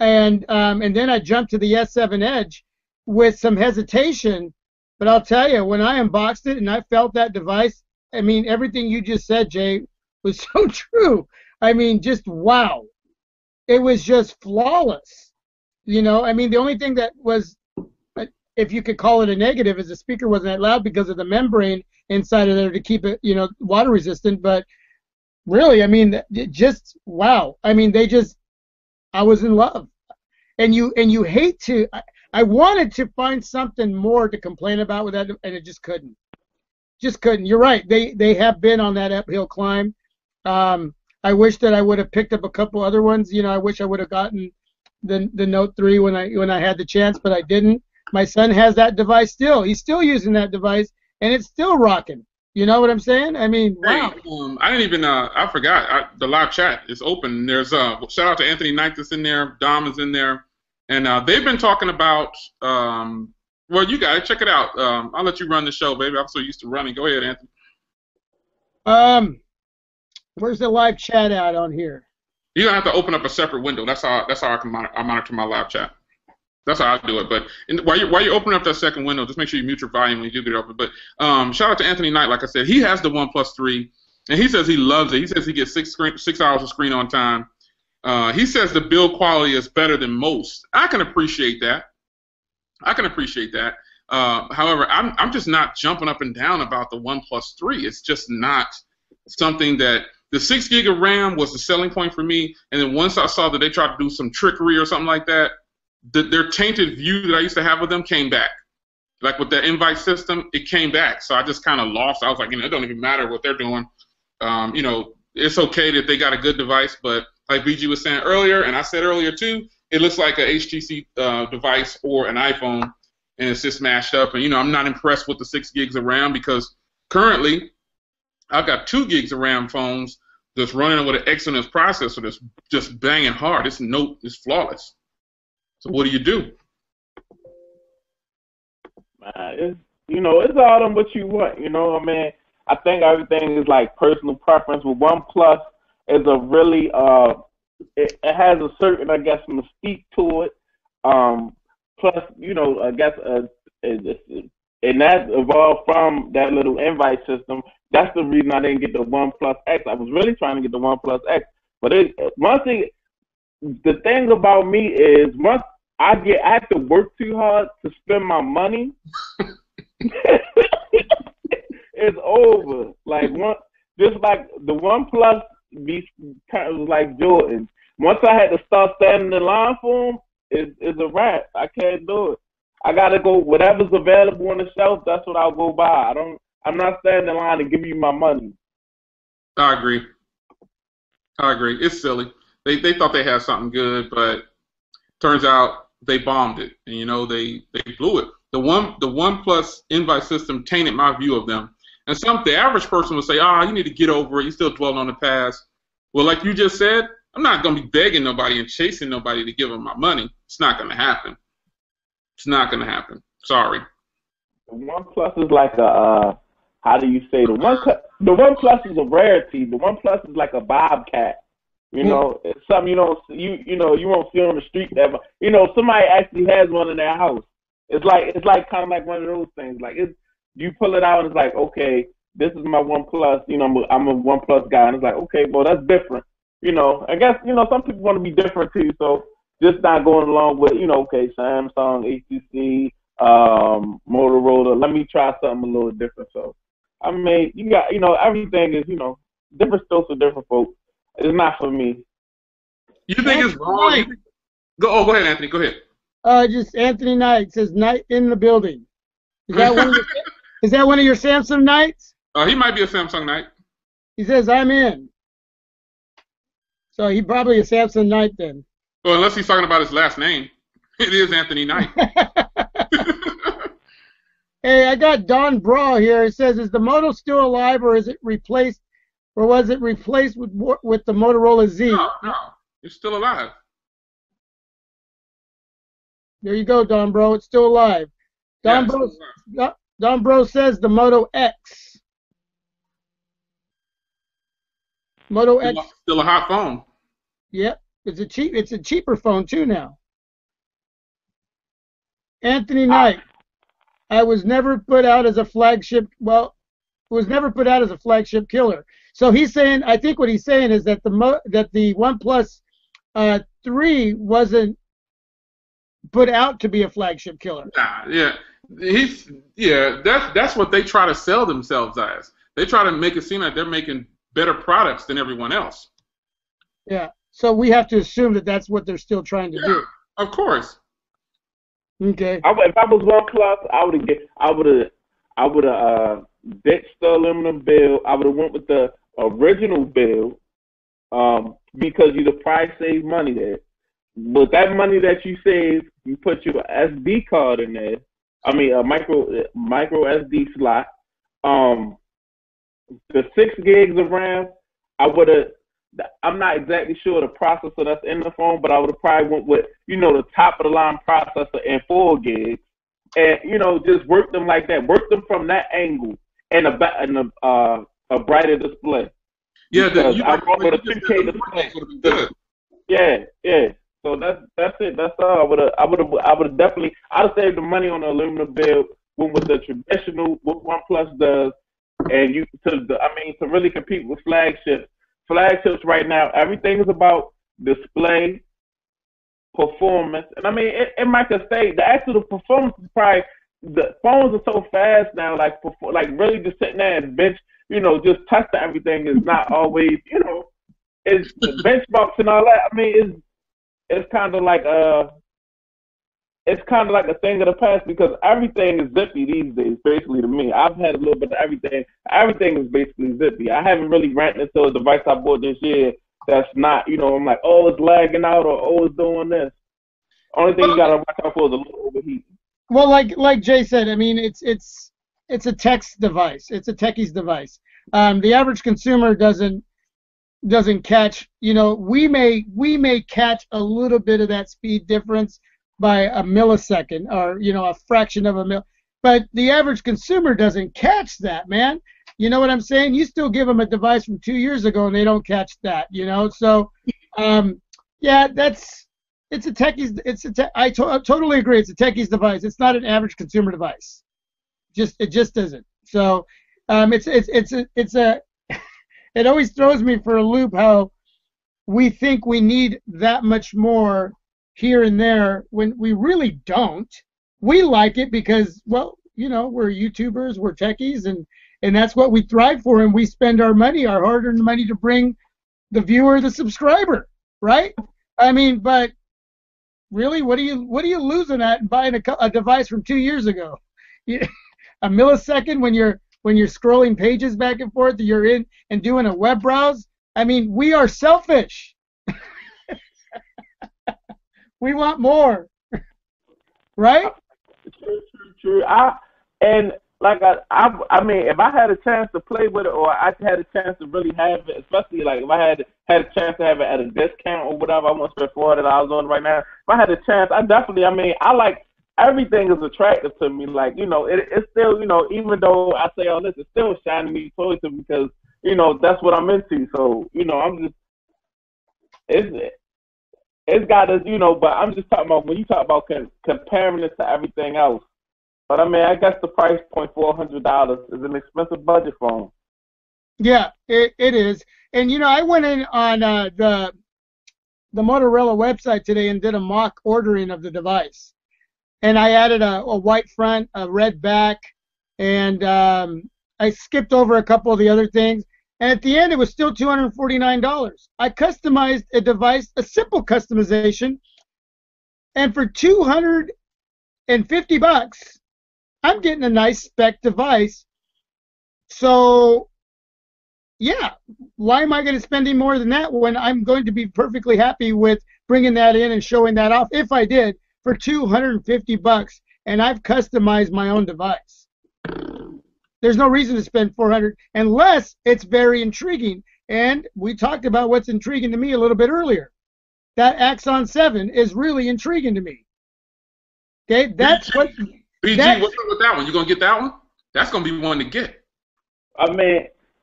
and then I jumped to the S7 Edge with some hesitation. But I'll tell you, when I unboxed it and I felt that device, I mean, everything you just said, Jay, was so true. I mean, just wow. It was just flawless. I mean, the only thing that was, if you could call it a negative, is the speaker wasn't that loud because of the membrane inside of there to keep it, water resistant. But really, I mean, just wow. I mean, I was in love. And you hate to. I wanted to find something more to complain about with that, and it just couldn't. Just couldn't. You're right. They have been on that uphill climb. I wish that I would have picked up a couple other ones. I wish I would have gotten the Note 3 when I had the chance, but I didn't. My son has that device still. He's still using that device, and it's still rocking. You know what I'm saying? I mean, wow. Hey, I didn't even. I forgot. The live chat is open. There's shout out to Anthony Knight that's in there. Dom is in there. And they've been talking about, well, you guys, check it out. I'll let you run the show, baby. I'm so used to running. Go ahead, Anthony. Where's the live chat at on here? You're going to have to open up a separate window. That's how I can monitor my live chat. That's how I do it. But while you open up that second window, just make sure you mute your volume when you do get it open. But shout out to Anthony Knight. Like I said, he has the OnePlus 3, and he says he loves it. He says he gets 6 hours of screen on time. He says the build quality is better than most. I can appreciate that. However, I'm just not jumping up and down about the OnePlus 3. It's just not something that the 6 gig of RAM was the selling point for me. And then once I saw that they tried to do some trickery or something like that, their tainted view that I used to have of them came back. Like with that invite system, it came back. So I just kind of lost. I was like, it don't even matter what they're doing. It's okay that they got a good device, but like BG was saying earlier, and I said earlier too, it looks like a HTC device or an iPhone, and it's just mashed up. And I'm not impressed with the 6 gigs of RAM because currently I've got 2 gigs of RAM phones that's running with an Exynos processor that's just banging hard. It's flawless. So what do you do? It's all on what you want. I mean, I think everything is like personal preference. With OnePlus, is a really it has a certain, I guess, mystique to it. Plus, I guess, and that evolved from that little invite system. That's the reason I didn't get the OnePlus X. I was really trying to get the OnePlus X, but the thing about me is once I have to work too hard to spend my money, it's over. Just like the OnePlus be kind of like Jordan. Once I had to start standing in line for them, it's a wrap. I can't do it. I gotta go whatever's available on the shelf. That's what I'll go buy. I'm not standing in line to give you my money. I agree. It's silly. They thought they had something good, but turns out they bombed it. And they blew it. The OnePlus invite system tainted my view of them. And the average person would say, you need to get over it. You're still dwelling on the past. Well, like you just said, I'm not going to be begging nobody and chasing nobody to give them my money. It's not going to happen. Sorry. The OnePlus is like how do you say, the OnePlus is a rarity. The OnePlus is like a bobcat. It's something you won't see on the street ever. Somebody actually has one in their house. It's like kind of like one of those things. Like you pull it out and it's like, okay, this is my OnePlus. I'm a OnePlus guy, and it's like, okay, well that's different. I guess some people want to be different too. So just not going along with okay, Samsung, HTC, Motorola. Let me try something a little different. So I mean, you got everything is different strokes for different folks. It's not for me. You think it's wrong? Go ahead, Anthony. Go ahead. Just Anthony Knight says Knight in the building. Is that one of your Samsung Knights? He might be a Samsung Knight. He says I'm in. So he probably a Samsung Knight then. Well, unless he's talking about his last name. It is Anthony Knight. Hey, I got Don Braw here. It says, is the Moto still alive, or is it replaced, or was it replaced with the Motorola Z? No, it's still alive. There you go, Don Bro. It's still alive. Don Bro says the Moto X. Moto X. Still a hot phone. Yep. It's a cheaper phone too now. Anthony Knight. I was never put out as a flagship. Well, it was never put out as a flagship killer. So he's saying, I think what he's saying is that the OnePlus 3 wasn't put out to be a flagship killer. That's what they try to sell themselves as. They try to make it seem like they're making better products than everyone else. Yeah. So we have to assume that that's what they're still trying to do. Of course. Okay. If I was OnePlus, I would have ditched the aluminum build. I would have went with the original build, because you could probably save money there. With that money that you save, you put your SD card in there. I mean, a micro SD slot. The 6 gigs of RAM, I'm not exactly sure the processor that's in the phone, but I would have probably went with, the top of the line processor and 4 gigs, and just work them like that. Work them from that angle, and a brighter display. Yeah, I went with a 2K display. Yeah. So that's it. That's all. I would have definitely. I'd have saved the money on the aluminum build. Went with the traditional, what OnePlus does, and to really compete with flagships. Flagships right now, everything is about display, performance, and it might just say the actual performance is probably, the phones are so fast now, like really just sitting there and bench, just testing everything is not always, it's the benchmarks and all that. It's kind of like a thing of the past, because everything is zippy these days, basically, to me. I've had a little bit of everything. Everything is basically zippy. I haven't really ran into a device I bought this year that's not, I'm like, oh, it's lagging out, or oh, it's doing this. Only thing you got to watch out for is a little overheat. Well, like Jay said, it's a text device. It's a techie's device. The average consumer doesn't catch, we may catch a little bit of that speed difference by a millisecond, or a fraction of a mil, but the average consumer doesn't catch that, man. You know what I'm saying? You still give them a device from 2 years ago and they don't catch that, So, it's a techie's. I totally agree. It's a techie's device. It's not an average consumer device. It just isn't. So, it always throws me for a loop how we think we need that much more here and there when we really don't. We like it because, well, we're YouTubers, we're techies, and that's what we thrive for, and we spend our money, our hard-earned money, to bring the viewer, the subscriber, right? But really, what are you losing at buying a device from 2 years ago? A millisecond when you're scrolling pages back and forth, you're in and doing a web browse. We are selfish. We want more, right? True. If I had a chance to play with it, or I had a chance to really have it, especially like if I had a chance to have it at a discount or whatever, I won't spend $400 on it right now. If I had a chance, I definitely. I like everything is attractive to me. Like it's still, even though I say all this, it's still shining me toys to me, because that's what I'm into. So I'm just it's got us, but I'm just talking about when you talk about comparing it to everything else. But I guess the price point, $400, is an expensive budget phone. Yeah, it is. And I went in on the Motorola website today and did a mock ordering of the device. And I added a white front, a red back, and I skipped over a couple of the other things. And at the end, it was still $249. I customized a device, a simple customization, and for $250, I'm getting a nice spec device. So, yeah, why am I going to spend any more than that when I'm going to be perfectly happy with bringing that in and showing that off, if I did, for $250, and I've customized my own device? There's no reason to spend $400 unless it's very intriguing. And we talked about what's intriguing to me a little bit earlier. That Axon 7 is really intriguing to me. Okay, that's what. BG, what's up with that one? You gonna get that one? That's gonna be one to get.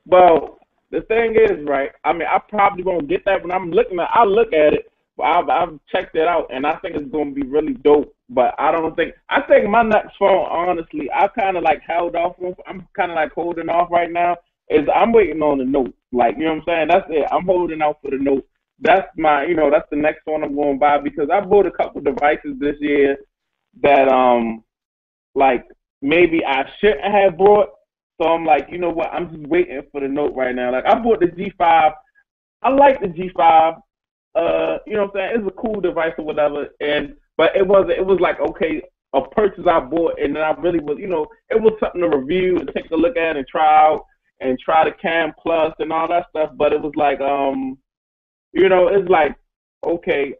Well, the thing is, right, I mean, I probably won't get that when I'm looking at. I'll look at it. I've checked it out, and I think it's going to be really dope. But I think my next phone, honestly, I kind of like held off on. I'm kind of like holding off right now. Is I'm waiting on the Note. Like, you know what I'm saying? That's it. I'm holding out for the Note. That's my, that's the next one I'm going to buy, because I bought a couple devices this year that like maybe I shouldn't have bought. So I'm like, you know what? I'm just waiting for the Note right now. Like, I bought the G5. I like the G5. You know what I'm saying? It's a cool device or whatever. But it was like, okay, a purchase I bought, and then I really was, it was something to review and take a look at and try out and try the Cam Plus and all that stuff. But it was like, it's like, okay,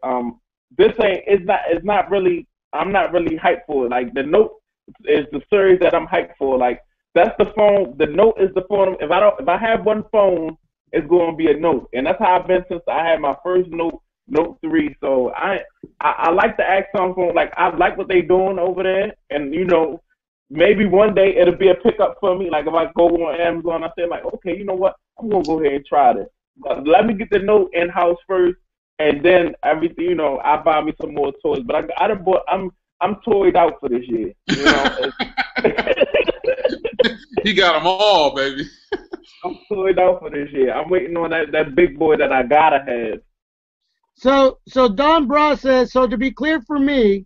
it's not really, I'm not really hyped for it. Like, the Note is the series that I'm hyped for. Like, that's the phone. The Note is the phone. If I have one phone, it's going to be a Note, and that's how I've been since I had my first Note 3. So I like the Axon phone. Like, I like what they doing over there, and maybe one day it'll be a pickup for me. Like, if I go on Amazon, I say like, okay, you know what? I'm gonna go ahead and try this. But let me get the Note in house first, and then everything. I buy me some more toys. But I done bought. I'm toyed out for this year. He got them all, baby. I'm toyed out for this year. I'm waiting on that big boy that I gotta have. So Don Bra says, so to be clear for me,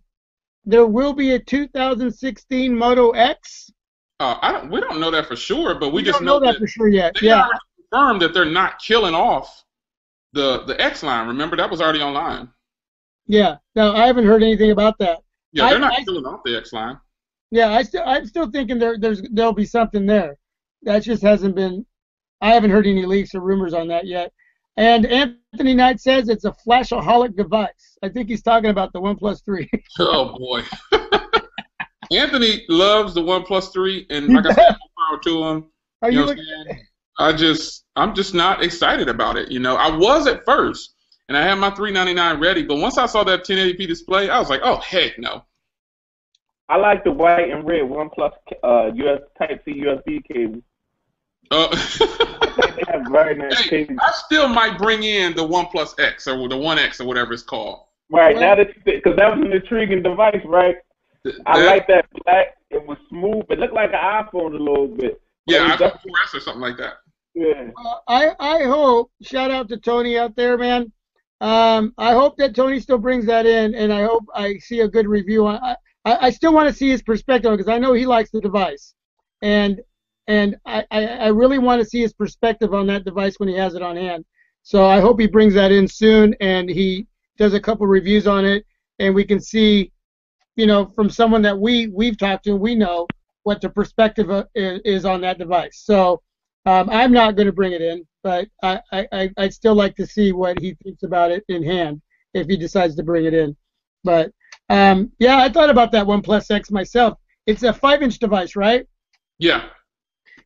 there will be a 2016 Moto X? We don't know that for sure, but we just don't know that for sure yet. They already confirmed that they're not killing off the X line. Remember, that was already online. Yeah. No, I haven't heard anything about that. Yeah, they're not killing off the X line. Yeah, I'm still thinking there'll be something there. That just hasn't been. I haven't heard any leaks or rumors on that yet. And Anthony Knight says it's a flashaholic device. I think he's talking about the OnePlus 3. Oh boy. Anthony loves the OnePlus 3, and like I said, more power to him. Are you I'm just not excited about it. I was at first, and I had my $399 ready, but once I saw that 1080p display, I was like, oh heck no. I like the white and red OnePlus US Type-C USB cable. They have very nice cables. I still might bring in the OnePlus X or the One X or whatever it's called. Right, now because that was an intriguing device, right? I like that black. It was smooth. It looked like an iPhone a little bit. Yeah, iPhone 4S or something like that. Yeah. I hope, shout out to Tony out there, man. I hope that Tony still brings that in, and I hope I see a good review on. I still want to see his perspective, because I know he likes the device, and I really want to see his perspective on that device when he has it on hand. So I hope he brings that in soon, and he does a couple reviews on it, and we can see, from someone that we've talked to, we know what the perspective is on that device. So I'm not going to bring it in, but I'd still like to see what he thinks about it in hand if he decides to bring it in. But yeah, I thought about that OnePlus X myself. It's a 5-inch device, right? Yeah.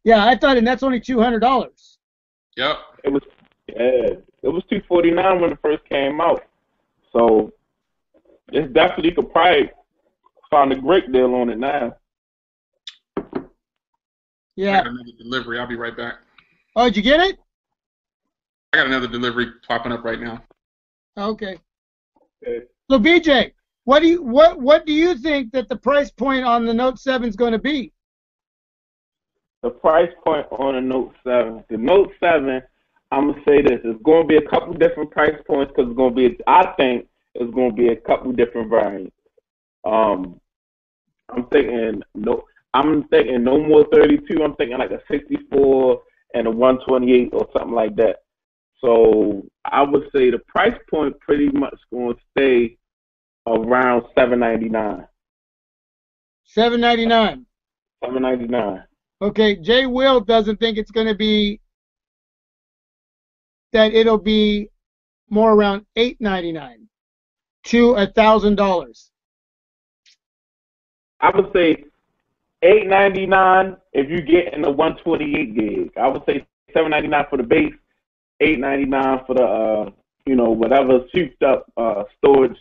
Yeah, I thought, and that's only $200. Yep. It was $249 when it first came out. So it's definitely, you could probably find a great deal on it now. Yeah. I got another delivery. I'll be right back. Oh, did you get it? I got another delivery popping up right now. Okay. So BJ, what do you think that the price point on the Note 7 is going to be? The price point on the Note 7. The Note 7, I'm going to say this. It's going to be a couple different price points, because I think it's going to be a couple different variants. I'm thinking no more 32. I'm thinking like a 64 and a 128 or something like that. So I would say the price point pretty much going to stay around $799. $799. $799. Okay, Jay Will doesn't think it's going to be that it'll be more around $899 to $1,000. I would say $899 if you get in the 128 gig. I would say $799 for the base, $899 for the whatever souped up storage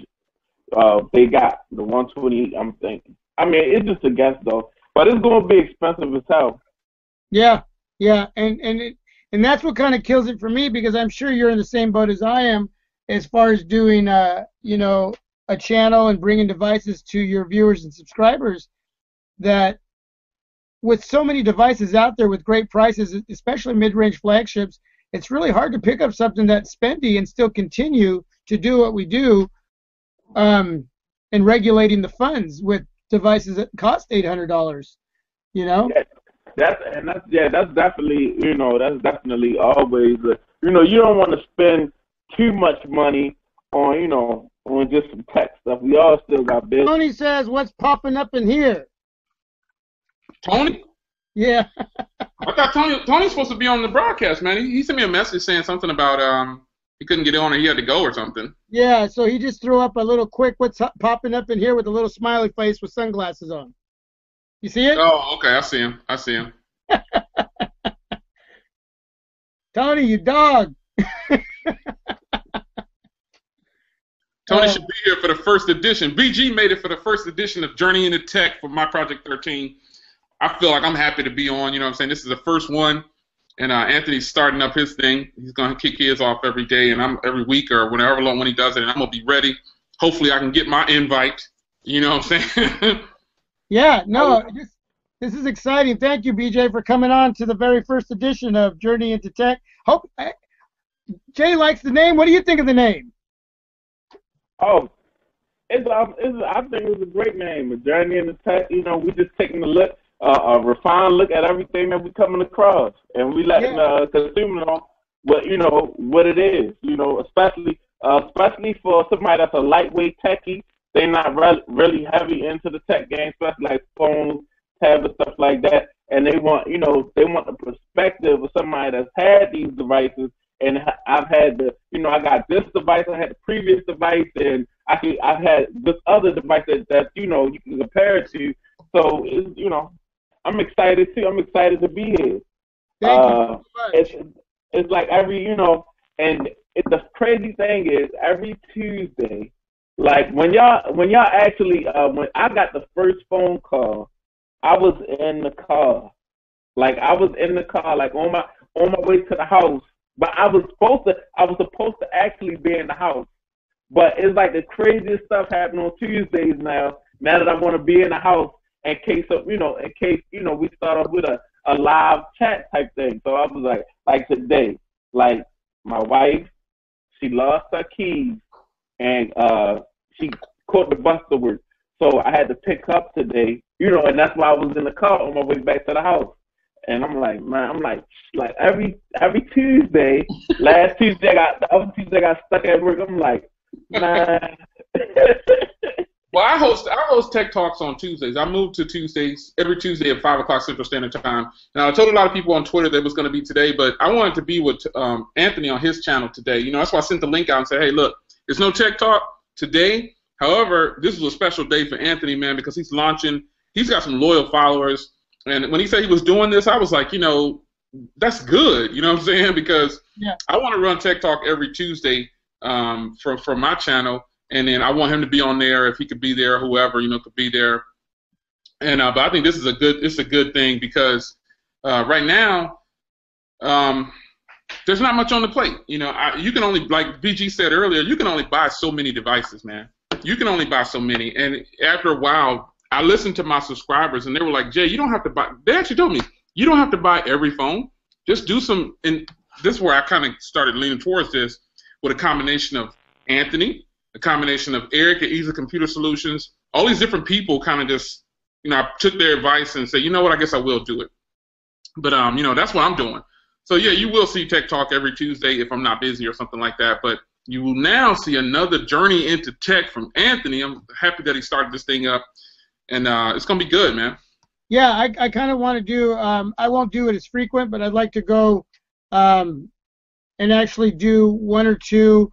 they got, the 128. I'm thinking. I mean, it's just a guess though, but it's going to be expensive as hell. Yeah, and And that's what kind of kills it for me, because I'm sure you're in the same boat as I am as far as doing, you know, a channel and bringing devices to your viewers and subscribers, that with so many devices out there with great prices, especially mid-range flagships, it's really hard to pick up something that's spendy and still continue to do what we do, and regulating the funds with devices that cost $800. You know? Yeah, that's definitely, you know, that's definitely always, you know, you don't want to spend too much money on, you know, on just some tech stuff. We all still got business. Tony says, "What's popping up in here?" Tony? Yeah. I thought Tony's supposed to be on the broadcast, man. He sent me a message saying something about he couldn't get on or he had to go or something. Yeah, so he just threw up a little quick "what's popping up in here" with a little smiley face with sunglasses on. You see it? Oh, okay. I see him. Tony, you dog. Tony should be here for the first edition. BG made it for the first edition of JRNY.N2Tech for my Project 13. I feel like I'm happy to be on. You know what I'm saying? This is the first one, and Anthony's starting up his thing. He's going to kick his off every day, and I'm every week or whenever long when he does it, and I'm going to be ready. Hopefully I can get my invite. You know what I'm saying? Yeah, no, this is exciting. Thank you, BJ, for coming on to the very first edition of JRNY.N2Tech. Hope Jay likes the name. What do you think of the name? Oh, I think it's a great name, JRNY.N2Tech. You know, we just taking a refined look at everything that we coming across, and we letting consumers know what it is. You know, especially for somebody that's a lightweight techie. They're not really heavy into the tech game, especially like phones, tablets, stuff like that. And they want the perspective of somebody that's had these devices. And I've had I got this device, I had the previous device, and I've had this other device that you can compare it to. So I'm excited too. I'm excited to be here. Thank you so much. It's like and the crazy thing is every Tuesday. Like when y'all actually when I got the first phone call, I was in the car. Like I was in the car, like on my way to the house. But I was supposed to actually be in the house. But it's like the craziest stuff happening on Tuesdays now. Now that I want to be in the house, in case we start off with a live chat type thing. So I was like today, like my wife, she lost her keys and she caught the bus to work. So I had to pick up today, and that's why I was in the car on my way back to the house. And I'm like, man, every Tuesday, last Tuesday the other Tuesday I got stuck at work. I'm like, man. Well, I host Tech Talks on Tuesdays. I moved to Tuesdays, every Tuesday at 5 o'clock Central Standard Time. Now, I told a lot of people on Twitter that it was going to be today, but I wanted to be with Anthony on his channel today. That's why I sent the link out and said, hey, look, there's no Tech Talk today. However, this is a special day for Anthony, man, because he's launching. He's got some loyal followers. And when he said he was doing this, I was like, that's good. You know what I'm saying? Because I want to run Tech Talk every Tuesday from my channel. And then I want him to be on there if he could be there, whoever, could be there. And but I think this is a good thing because right now there's not much on the plate. You can only, like BG said earlier, you can only buy so many devices, man. You can only buy so many. And after a while, I listened to my subscribers, and they were like, Jay, you don't have to buy. They actually told me, you don't have to buy every phone. Just do some. And this is where I kind of started leaning towards this with a combination of Anthony, a combination of Eric at Easy Computer Solutions. All these different people kind of just, I took their advice and said, you know what, I guess I will do it. But, that's what I'm doing. So, yeah, you will see Tech Talk every Tuesday if I'm not busy or something like that. But you will now see another journey into tech from Anthony. I'm happy that he started this thing up. And it's going to be good, man. Yeah, I kind of want to do, I won't do it as frequent, but I'd like to go and actually do 1 or 2,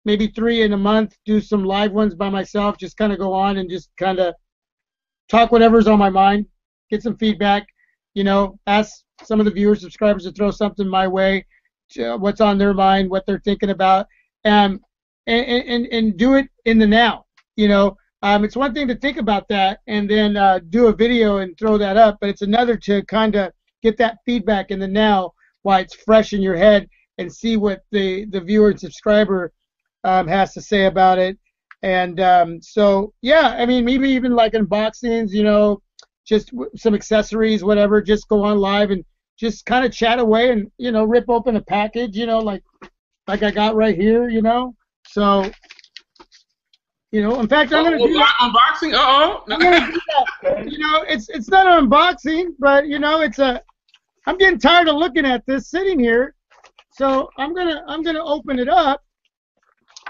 maybe 3 in a month, do some live ones by myself, just kind of go on and just kind of talk whatever's on my mind, get some feedback, ask some of the viewers, subscribers to throw something my way, what's on their mind, what they're thinking about, and do it in the now, It's one thing to think about that and then do a video and throw that up, but it's another to kind of get that feedback in the now why it's fresh in your head, and see what the viewer and subscriber has to say about it. And so, yeah, I mean, maybe even like unboxings, you know, just some accessories, whatever, just go on live and just kind of chat away and, you know, rip open a package, you know, like I got right here, you know. So, you know, in fact, I'm going to do that. Unboxing? I'm gonna do that. You know, it's not an unboxing, but, you know, I'm getting tired of looking at this sitting here. So I'm gonna open it up.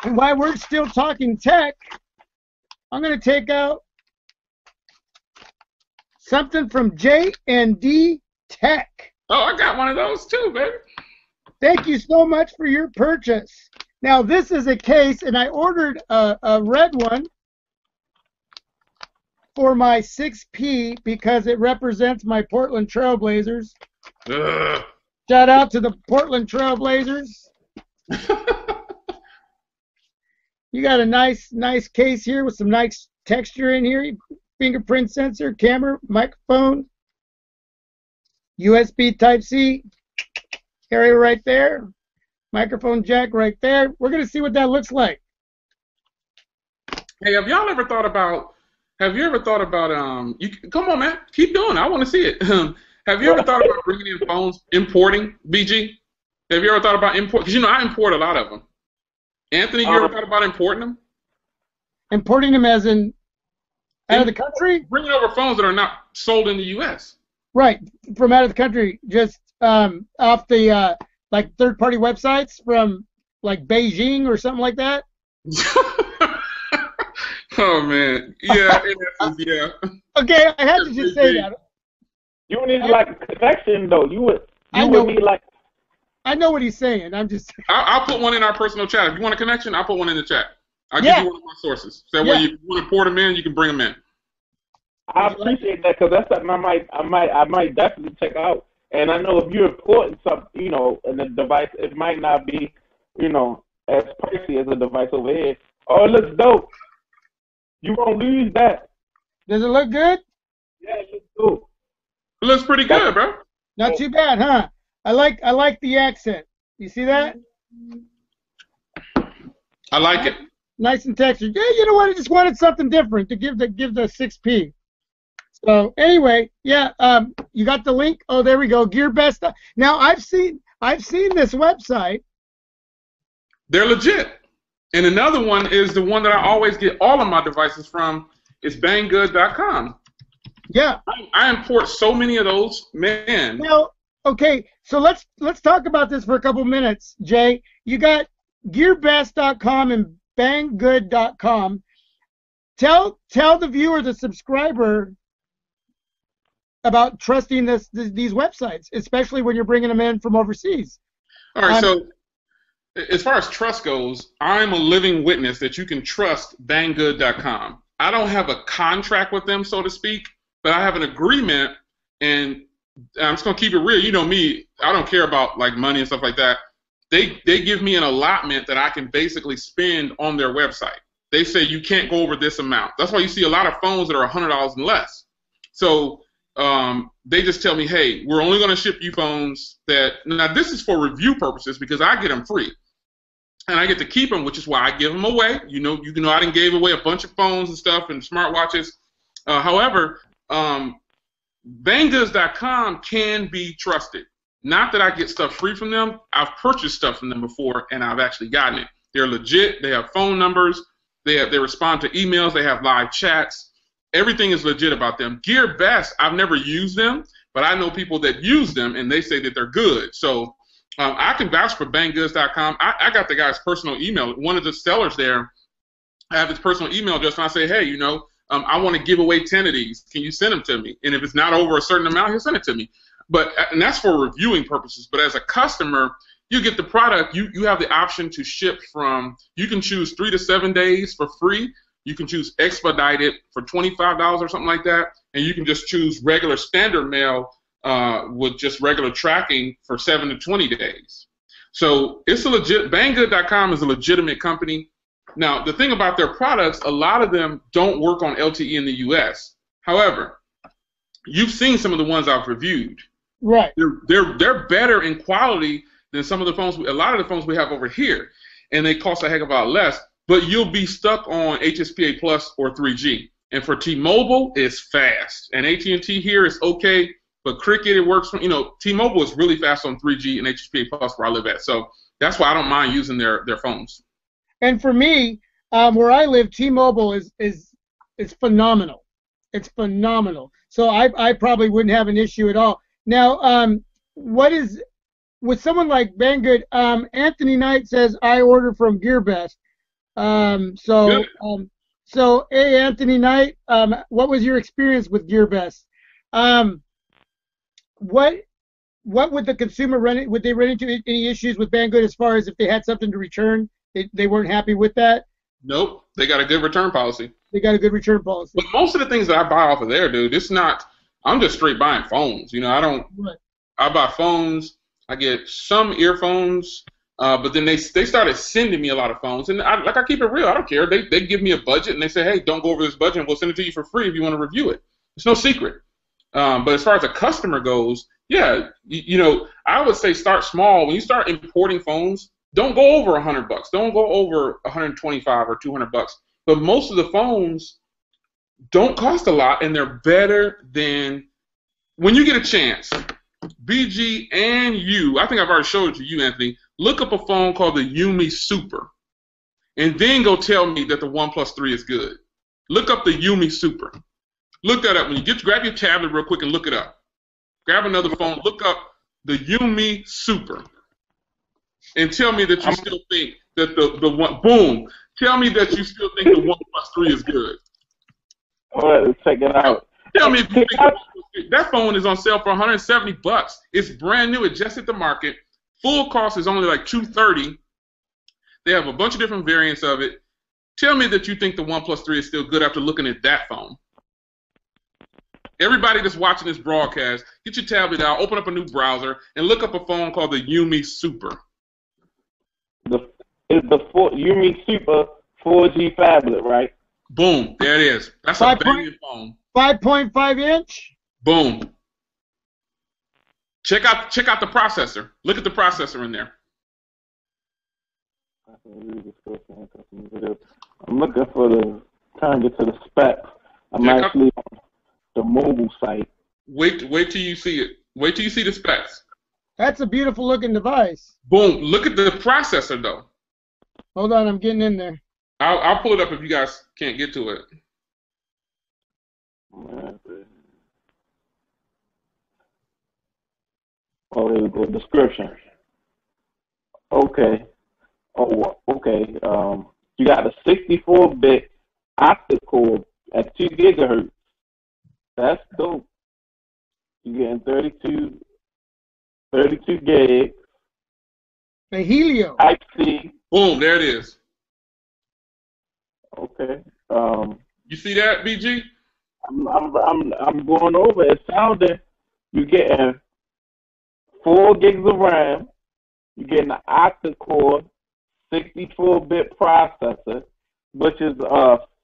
And while we're still talking tech, I'm going to take out something from JRNY.N2Tech. Oh, I got one of those too, baby. Thank you so much for your purchase. Now, this is a case, and I ordered a red one for my 6P because it represents my Portland Trailblazers. Shout out to the Portland Trailblazers. You got a nice case here with some nice texture in here. Fingerprint sensor, camera, microphone, USB Type-C area right there, microphone jack right there. We're gonna see what that looks like. Hey, have y'all ever thought about? Come on, man, keep doing. I want to see it. Have you ever thought about bringing in phones, importing BG? Have you ever thought about import? Because you know I import a lot of them. Anthony, you ever thought about importing them? Importing them as in out of the country? Bringing over phones that are not sold in the U.S. Right, from out of the country, just off the like third-party websites from like Beijing or something like that. Oh man, yeah, yeah. Okay, I had to just say that. You would need like a connection though. You would need like. I know what he's saying. I'm just. I'll put one in our personal chat. If you want a connection, I'll put one in the chat. I'll give you one of my sources. So that way, if you want to port them in, you can bring them in. I appreciate that because that's something I might definitely check out. And I know if you're importing something, you know, in the device, it might not be, you know, as pricey as a device over here. Oh, it looks dope. You won't lose that. Does it look good? Yeah, it looks dope. It looks pretty good, bro. Not too bad, huh? I like the accent. You see that? I like it. Nice and textured. Yeah, you know what? I just wanted something different to give the 6P. So anyway, yeah, you got the link. Oh, there we go. GearBest. Now I've seen this website. They're legit. And another one is the one that I always get all of my devices from. Is Banggood.com. Yeah. I import so many of those, man. Well, okay, so let's talk about this for a couple minutes, Jay. You got GearBest.com and Banggood.com. Tell the viewer, the subscriber, about trusting these websites, especially when you're bringing them in from overseas. All right, so as far as trust goes, I'm a living witness that you can trust Banggood.com. I don't have a contract with them, so to speak, but I have an agreement, and I'm just gonna keep it real. You know me, I don't care about like money and stuff like that. They give me an allotment that I can basically spend on their website. They say you can't go over this amount. That's why you see a lot of phones that are $100 and less. So they just tell me, hey, we're only gonna ship you phones that. Now this is for review purposes because I get them free, and I get to keep them, which is why I give them away. You know, I done gave away a bunch of phones and stuff and smartwatches. However, Banggoods.com can be trusted. Not that I get stuff free from them. I've purchased stuff from them before, and I've actually gotten it. They're legit. They have phone numbers. They respond to emails. They have live chats. Everything is legit about them. GearBest, I've never used them, but I know people that use them, and they say that they're good. So I can vouch for Banggoods.com. I got the guy's personal email. One of the sellers there, I have his personal email address, and I say, hey, you know, I want to give away 10 of these. Can you send them to me? And if it's not over a certain amount, he'll send it to me. And that's for reviewing purposes. But as a customer, you get the product. You have the option to ship from. You can choose 3 to 7 days for free. You can choose expedited for $25 or something like that, and you can just choose regular standard mail with just regular tracking for 7 to 20 days. So it's a legit. Banggood.com is a legitimate company. Now, the thing about their products, a lot of them don't work on LTE in the U.S. However, you've seen some of the ones I've reviewed. Right. They're better in quality than some of the phones. A lot of the phones we have over here, and they cost a heck of a lot less. But you'll be stuck on HSPA Plus or 3G. And for T-Mobile, it's fast. And AT&T here is okay, but Cricket, it works. T-Mobile is really fast on 3G and HSPA Plus where I live at. So that's why I don't mind using their phones. And for me, where I live, T-Mobile is phenomenal. It's phenomenal. So I probably wouldn't have an issue at all. Now, with someone like Banggood, Anthony Knight says I order from GearBest. So, hey, Anthony Knight, what was your experience with GearBest? What would the consumer would they run into any issues with Banggood as far as if they had something to return, they weren't happy with that? Nope, they got a good return policy. They got a good return policy. But most of the things that I buy off of there, dude, I'm just straight buying phones. I buy phones. I get some earphones. But then they started sending me a lot of phones, and I keep it real. I don't care. They give me a budget, and they say, hey, don't go over this budget, and we'll send it to you for free if you want to review it. It's no secret. But as far as a customer goes, yeah, I would say start small. When you start importing phones, don't go over $100. Don't go over $125 or $200. But most of the phones don't cost a lot, and they're better than when you get a chance. BG and you, I think I've already showed it to you, Anthony. Look up a phone called the Yumi Super, and then go tell me that the OnePlus 3 is good. Look up the Yumi Super. Look that up. When you grab your tablet real quick and look it up. Grab another phone, look up the Yumi Super, and tell me that you still think that the one. Boom. Tell me that you still think the OnePlus 3 is good. All right, let's check it out. Tell me if you think that phone is on sale for $170. It's brand new. It just hit the market. Full cost is only like $230. They have a bunch of different variants of it. Tell me that you think the OnePlus 3 is still good after looking at that phone. Everybody that's watching this broadcast, get your tablet out, open up a new browser, and look up a phone called the Yumi Super. It's the Yumi Super 4G phablet, right? Boom. There it is. That's a banging phone. 5.5 inch? Boom. Check out the processor. Look at the processor in there. I'm looking for trying to get to the specs. I'm actually on the mobile site. Wait till you see it. Wait till you see the specs. That's a beautiful looking device. Boom. Look at the processor though. Hold on, I'm getting in there. I'll pull it up if you guys can't get to it. Oh, there we go. Description. Okay. Oh, okay. You got a 64-bit octa-core at 2 gigahertz. That's dope. You're getting 32 gigs. The Helio. Type-C. Boom, there it is. Okay. You see that, BG? I'm going over it. Sounding. You're getting 4 gigs of RAM. You're getting an octa-core 64-bit processor, which is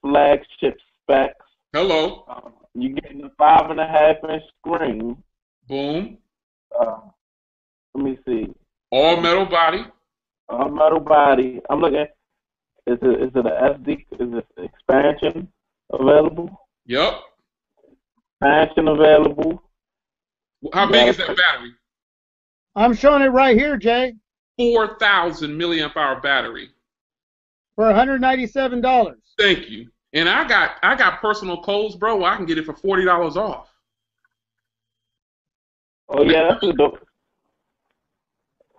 flagship specs. Hello. You're getting a 5.5-inch screen. Boom. Let me see. All metal body. All metal body. I'm looking. Is it an SD? Is it expansion available? Yep. Expansion available. How big is that battery? I'm showing it right here, Jay. 4,000 milliamp hour battery. For $197. Thank you. And I got personal codes, bro. I can get it for $40 off. Oh yeah, that's a dope.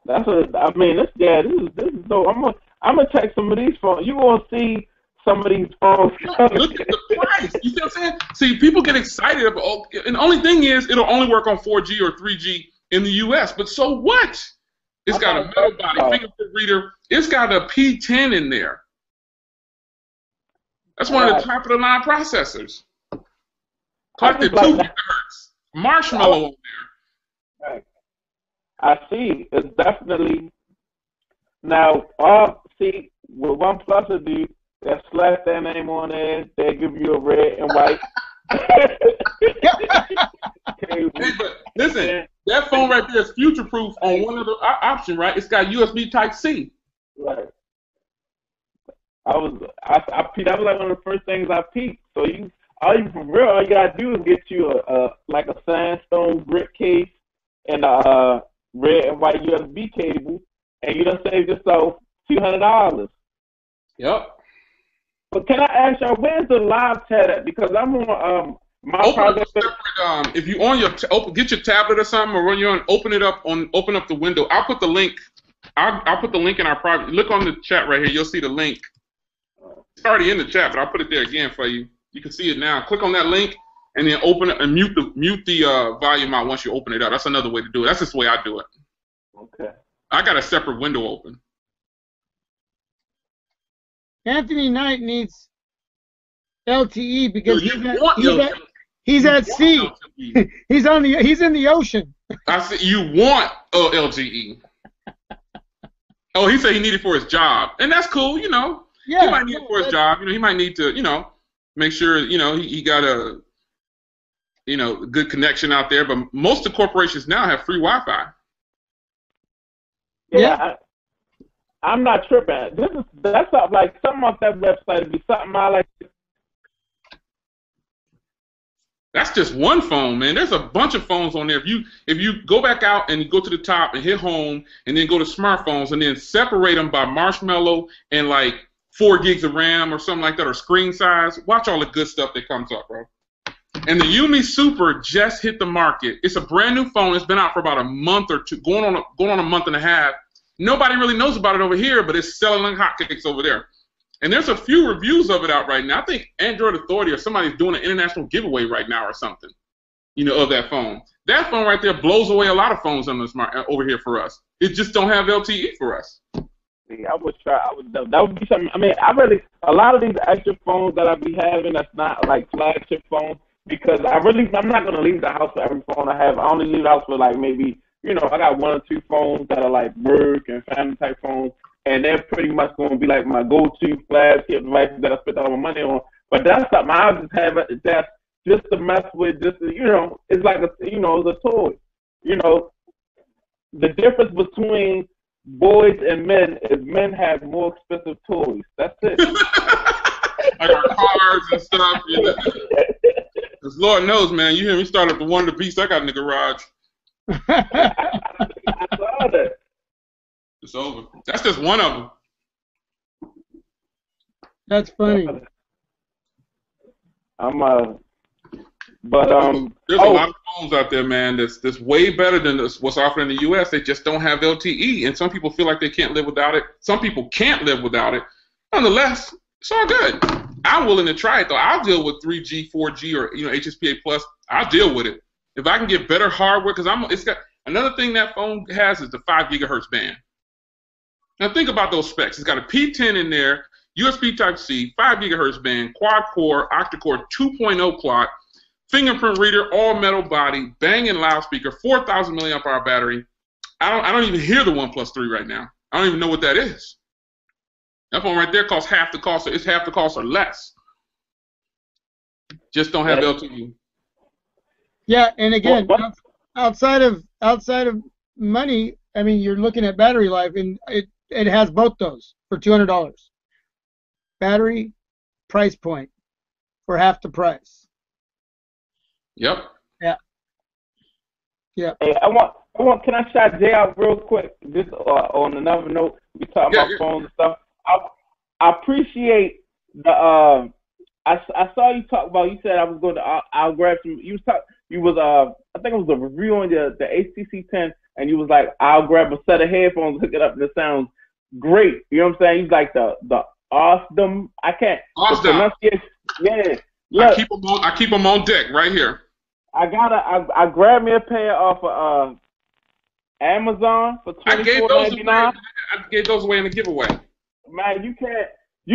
I mean, this is dope. I'm gonna check some of these phones. You gonna see some of these phones. Look at the price. You see what I'm saying? See, people get excited about. And the only thing is, it'll only work on 4G or 3G in the U.S. But so what? It's got a metal body, fingerprint reader. It's got a P10 in there. That's one of the top of the line processors. Clocked at 2 gigahertz. Marshmallow on there. Right. I see. It's definitely now. See, what OnePlus will do, they slap their name on there. They give you a red and white. Hey, but listen, That phone right there is future-proof on one of the option, right? It's got USB Type-C. Right. I peeped. That was like one of the first things I peeped. So all you gotta do is get you like a sandstone brick case and a red and white USB cable, and you done saved yourself $200. Yep. But can I ask y'all, where's the live chat at? Because I'm on my project. If you on your get your tablet or something, or when you're on, open up the window. I'll put the link. I'll put the link in our private. Look on the chat right here. You'll see the link. It's already in the chat, but I'll put it there again for you. You can see it now. Click on that link and then open it and mute the volume out once you open it up. That's another way to do it. That's just the way I do it. Okay. I got a separate window open. Anthony Knight needs LTE because he's at sea. He's in the ocean. I said you want LTE. Oh, he said he needed it for his job, and that's cool. You know, yeah, he might need it for his job. You know, he might need to, make sure he got a good connection out there. But most of the corporations now have free Wi-Fi. Yeah. I'm not tripping. That's something like something off that website would be something I like. That's just one phone, man. There's a bunch of phones on there. If you go back out and you go to the top and hit home and then go to smartphones and then separate them by marshmallow and like 4 gigs of RAM or something like that, or screen size, watch all the good stuff that comes up, bro. And the Yumi Super just hit the market. It's a brand new phone. It's been out for about a month or two, going on a month and a half. Nobody really knows about it over here, but it's selling like hotcakes over there. And there's a few reviews of it out right now. I think Android Authority or somebody's doing an international giveaway right now or something, of that phone. That phone right there blows away a lot of phones on the smart over here for us. It just don't have LTE for us. I would try. That would be something. I mean, a lot of these extra phones that I be having that's not like flagship phones, because I'm not gonna leave the house for every phone I have. I only leave the house for like maybe, I got 1 or 2 phones that are like work and family type phones, and they're pretty much going to be like my go-to flagship devices that I spend all my money on. But that's something I'll just have that's just to mess with, it's like it's a toy. The difference between boys and men is men have more expensive toys. That's it. Like our cars and stuff. Because Lord knows, man, you hear me start up the one of the beasts I got in the garage. I saw that. It's over. That's just one of them. That's funny. There's a lot of phones out there, man, that's way better than what's offered in the U.S. They just don't have LTE, and some people feel like they can't live without it. Some people can't live without it. Nonetheless, it's all good. I'm willing to try it, though. I'll deal with 3G, 4G, or HSPA+. I'll deal with it. If I can get better hardware, because it's got another thing that phone has is the 5 gigahertz band. Now think about those specs. It's got a P10 in there, USB Type-C, 5 gigahertz band, quad-core, octa-core 2.0 clock, fingerprint reader, all metal body, banging loudspeaker, 4,000 milliamp hour battery. I don't even hear the OnePlus 3 right now. I don't even know what that is. That phone right there costs half the cost. It's half the cost or less. Just don't have LTE. Yeah, and again, outside of money, I mean, you're looking at battery life, and it has both those for $200. Battery, price point for half the price. Yep. Yeah. Yeah. Hey, I want. Can I shout Jay out real quick? Just on another note, we talk about phones and stuff. I appreciate the. I saw you talk about. You said I was going to. I'll grab some. I think it was a review on the HTC 10, and you was like, I'll grab a set of headphones, hook it up, and it sounds great. You know what I'm saying? He's like the awesome. I can't. Awesome. Yeah. Look, I keep them on deck right here. I grabbed me a pair off of Amazon for $24.99. I gave those away in a giveaway. Man, you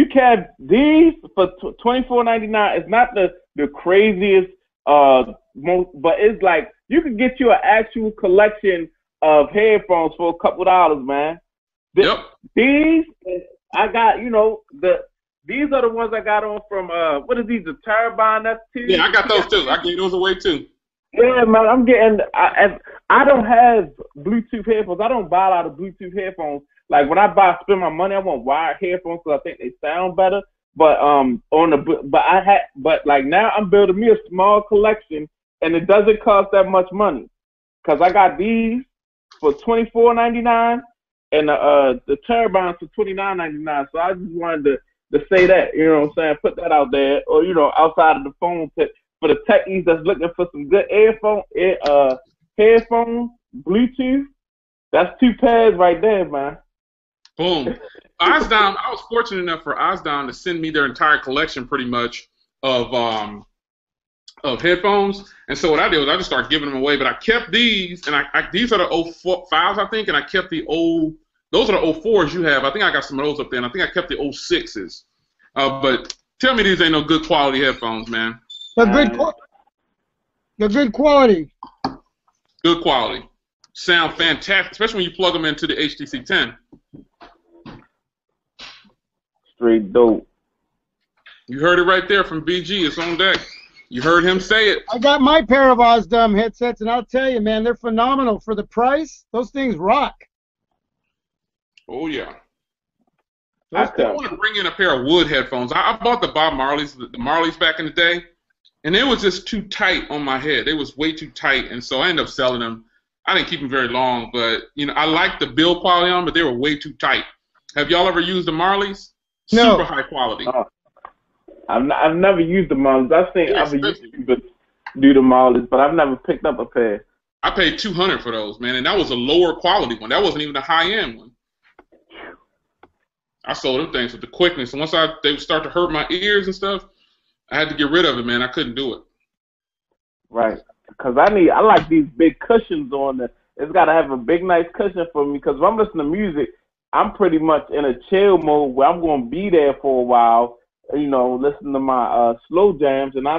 can't these for $24.99. It's not the craziest but it's like you can get you an actual collection of headphones for a couple dollars, man. Yep. These I got, these are the ones I got on from what are these, the Turbine ST? Yeah, I got those too. I gave those away too. Yeah, man, I'm getting. I don't have Bluetooth headphones. I don't buy a lot of Bluetooth headphones. Like when I spend my money, I want wired headphones because I think they sound better. But but like now I'm building me a small collection, and it doesn't cost that much money because I got these for $24.99 and the turbines for $29.99. So I just wanted to say that, you know what I'm saying, put that out there, or outside of the phone tip for the techies that's looking for some good headphones, Bluetooth. That's 2 pairs right there, man. Boom. Osdom, I was fortunate enough for Osdom to send me their entire collection pretty much of headphones. And so what I did was I just started giving them away. But I kept these, and these are the 05s, I think, and I kept the those are the 04s you have. I think I got some of those up there, and I think I kept the 06s. But tell me these ain't no good quality headphones, man. They're good quality. Good quality. Sound fantastic, especially when you plug them into the HTC 10. Straight dope. You heard it right there from BG. It's on deck. You heard him say it. I got my pair of Osdom headsets, and I'll tell you, man, they're phenomenal for the price. Those things rock. Oh, yeah. I want to bring in a pair of wood headphones. I bought the Bob Marley's, the Marleys back in the day, and they was just too tight on my head. They was way too tight, and so I ended up selling them. I didn't keep them very long, but, I liked the build quality on them, but they were way too tight. Have y'all ever used the Marleys? No. Super high quality. I've never used the Marleys. I've used to do the Marleys, but I've never picked up a pair. I paid $200 for those, man, and that was a lower quality one. That wasn't even a high-end one. I sold them things with the quickness, and once they would start to hurt my ears and stuff, I had to get rid of it, man. I couldn't do it. Right, because I like these big cushions on the. It's got to have a big, nice cushion for me, because if I'm listening to music, I'm pretty much in a chill mode where I'm going to be there for a while, listen to my slow jams, and I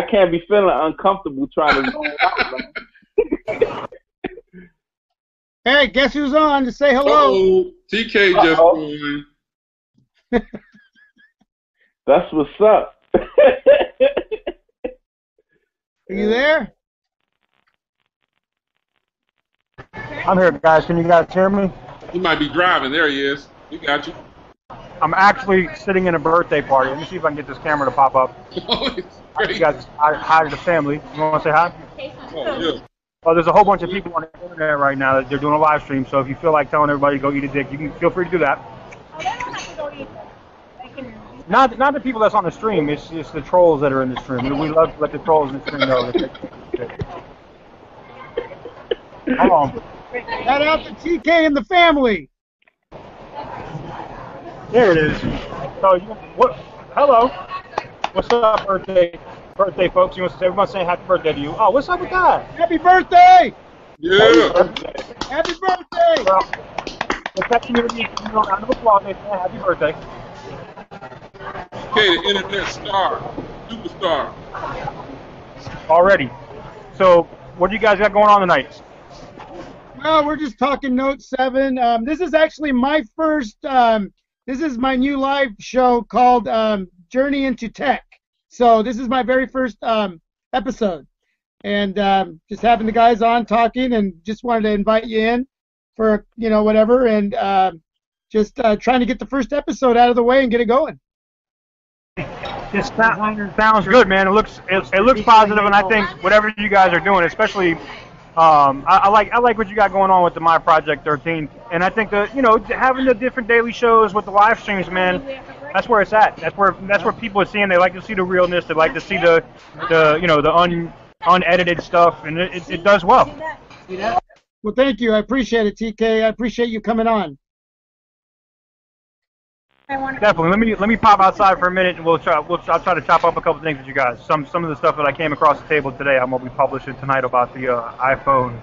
can't be feeling uncomfortable trying to zone out, man. Hey, guess who's on to say hello? Uh-oh. TK just joined. That's what's up. Are you there? I'm here, guys. Can you guys hear me? He might be driving. There he is. We got you. I'm actually sitting in a birthday party. Let me see if I can get this camera to pop up. Oh, it's great. You guys, hi to the family. You want to say hi? Oh, yeah. Well, there's a whole bunch of people on the internet right now that they're doing a live stream. So if you feel like telling everybody to go eat a dick, you can feel free to do that. Oh, they don't have to go eat. They can. Not the people that's on the stream. It's the trolls that are in the stream. We love to let the trolls in the stream know that they. Hold on. Shout out to TK and the family. There it is. So what? Hello. What's up, birthday folks? You want to say everyone's saying happy birthday to you? Oh, what's up with that? Happy birthday! Yeah. Happy birthday! Well, the tech community, round of applause. They say happy birthday. Okay, the internet star, superstar. Already. So, what do you guys got going on tonight? Well, we're just talking Note 7. This is actually my first. This is my new live show called JRNY.N2Tech. So this is my very first episode, and just having the guys on talking, and just wanted to invite you in for whatever, and just trying to get the first episode out of the way and get it going. This sounds good, man. It looks positive, and I think whatever you guys are doing, especially. I like what you got going on with the My Project 13, and I think having the different daily shows with the live streams, man, that's where it's at. That's where people are seeing. They like to see the realness. They like to see the unedited stuff, and it does well. Well, thank you. I appreciate it, TK. I appreciate you coming on. Definitely. Let me pop outside for a minute, and I'll try to chop up a couple things with you guys. Some of the stuff that I came across the table today, I'm gonna be publishing tonight about the iPhone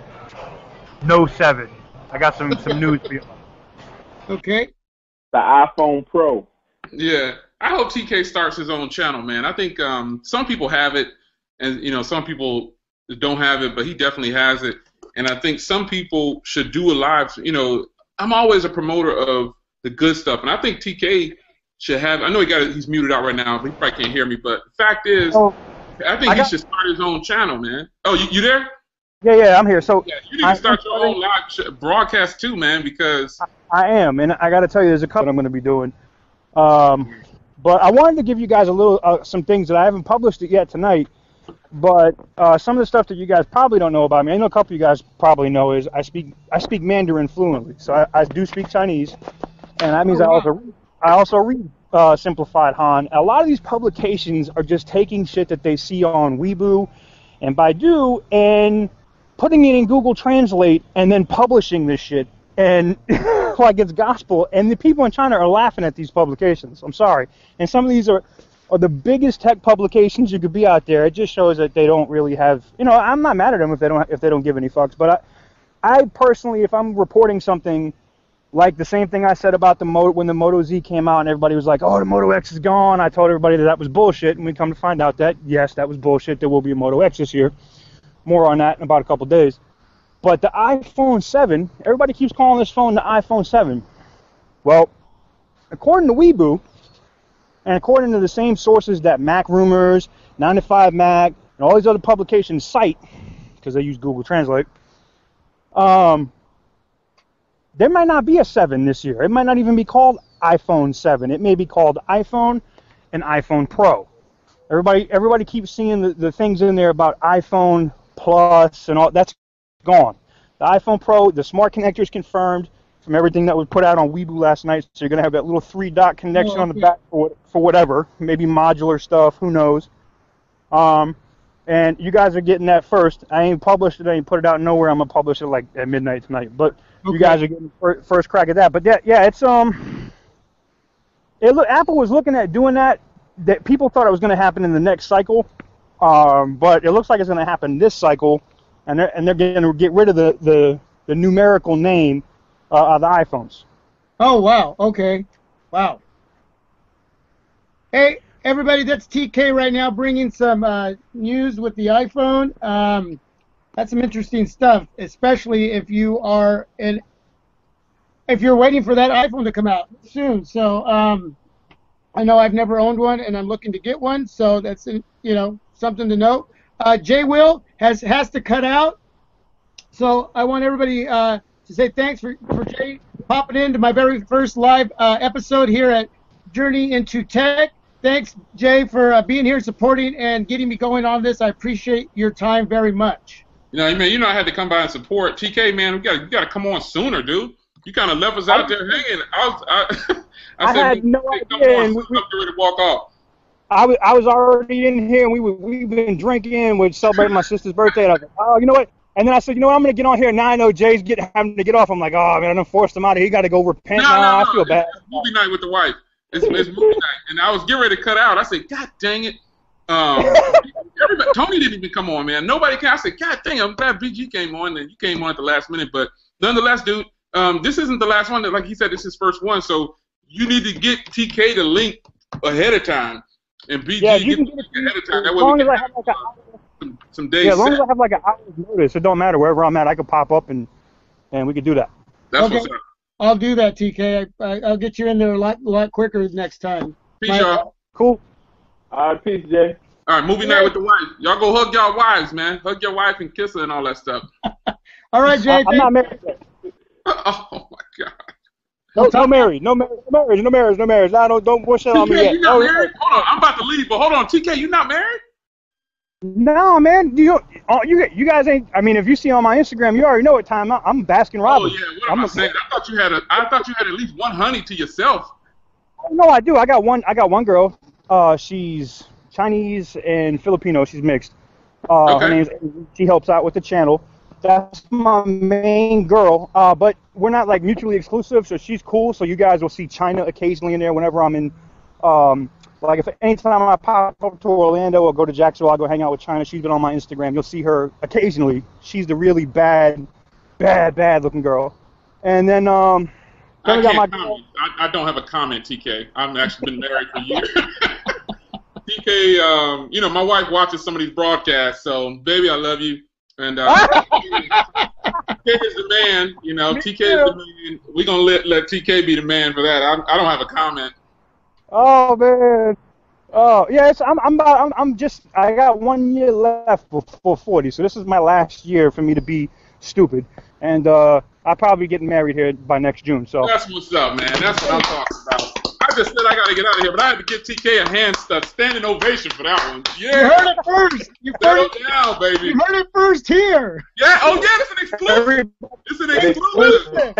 No 7. I got some news for you. Okay. The iPhone Pro. Yeah, I hope TK starts his own channel, man. I think some people have it, and some people don't have it, but he definitely has it. And I think some people should do a live. I'm always a promoter of the good stuff, and I think TK should have. I know he's muted out right now, but he probably can't hear me. But the fact is, I think he should start his own channel, man. Oh, you there? Yeah, I'm here. So yeah, you need to start your own live broadcast too, man, because I am, and I got to tell you, there's a couple I'm going to be doing. But I wanted to give you guys a little some things that I haven't published it yet tonight. But some of the stuff that you guys probably don't know about me, I know a couple of you guys probably know, is I speak Mandarin fluently. So I do speak Chinese, and that means I also read Simplified Han. A lot of these publications are just taking shit that they see on Weibo and Baidu and putting it in Google Translate and then publishing this shit and like it's gospel. And the people in China are laughing at these publications. I'm sorry. And some of these are the biggest tech publications you could be out there. It just shows that they don't really have, I'm not mad at them if they don't give any fucks. But I personally, if I'm reporting something like the same thing I said about when the Moto Z came out and everybody was like, oh, the Moto X is gone. I told everybody that was bullshit, and we come to find out that, yes, that was bullshit. There will be a Moto X this year. More on that in about a couple days. But the iPhone 7, everybody keeps calling this phone the iPhone 7. Well, according to Weibo, and according to the same sources that Mac Rumors, 9to5Mac, and all these other publications cite, because they use Google Translate, there might not be a 7 this year. It might not even be called iPhone 7. It may be called iPhone and iPhone Pro. Everybody keeps seeing the things in there about iPhone Plus and all. That's gone. The iPhone Pro, the smart connector is confirmed from everything that was put out on Weibo last night. So you're going to have that little 3-dot connection on the back for whatever. Maybe modular stuff. Who knows? And you guys are getting that first. I ain't published it. I ain't put it out nowhere. I'm going to publish it like at midnight tonight. But you guys are getting first crack at that. But yeah, it's Apple was looking at doing that people thought it was going to happen in the next cycle. But it looks like it's going to happen this cycle, and they're going to get rid of the numerical name of the iPhones. Oh, wow. Okay. Wow. Hey, everybody, that's TK right now bringing some news with the iPhone. That's some interesting stuff, especially if you are if you're waiting for that iPhone to come out soon. So I know I've never owned one, and I'm looking to get one. So that's something to note. Jay Will has to cut out. So I want everybody to say thanks for Jay popping into my very first live episode here at JRNY.N2Tech. Thanks, Jay, for being here, supporting, and getting me going on this. I appreciate your time very much. I had to come by and support. TK, man, you got to come on sooner, dude. You kind of left us out there hanging. I said, had no idea. I'm ready to walk off. I was already in here, and we've been drinking. We're celebrating my sister's birthday. And I was like, oh, you know what? And then I said, I'm going to get on here. Now I know Jay's having to get off. I'm like, oh, man, I done forced him out of here. He got to go repent now. I feel bad. It's movie night with the wife. It's movie night. And I was getting ready to cut out. I said, God dang it. Tony didn't even come on, man. Nobody came. I said, God dang, I'm glad BG came on, and you came on at the last minute. But nonetheless, dude, this isn't the last one. Like he said, this is his first one. So you need to get TK the link ahead of time. And BG get the link ahead of time. That way we can have some days. Yeah, as long as I have like an hour's notice, it don't matter. Wherever I'm at, I can pop up and we could do that. That's what's up. I'll do that, TK. I'll get you in there a lot quicker next time. Peace, y'all. Cool. All right, peace, Jay. All right, movie night with the wife. Y'all go hug y'all wives, man. Hug your wife and kiss her and all that stuff. All right, Jay. I'm not married yet. Oh, my God. No marriage. No marriage. Don't bullshit on me yet. You not married? Hold on, I'm about to leave, but hold on. TK, you not married? No, man. You guys ain't. I mean, if you see on my Instagram, you already know what time I'm Baskin Robbins. Oh yeah, what am I saying? I thought you had at least one honey to yourself. No, I do. I got one girl. She's Chinese and Filipino. She's mixed. Okay. Her name's. She helps out with the channel. That's my main girl. But we're not like mutually exclusive. So she's cool. So you guys will see China occasionally in there whenever I'm in. Like if anytime I pop up to Orlando or go to Jacksonville, I'll go hang out with China. She's been on my Instagram. You'll see her occasionally. She's the really bad looking girl. And then I got my girl. I don't have a comment, TK. I've actually been married for years. TK, my wife watches some of these broadcasts, so baby, I love you. And TK is the man. TK is the man. We're gonna let TK be the man for that. I don't have a comment. Oh man, Oh yes, I got 1 year left before 40, so this is my last year for me to be stupid, and I'll probably get married here by next June. So That's what's up, man. That's what I'm talking about. I just said I got to get out of here, but I had to give TK a standing ovation for that one. Yeah. You heard it first. You heard Settle down, baby. You heard it first here. Yeah. Oh, yeah. It's an exclusive. It's an exclusive.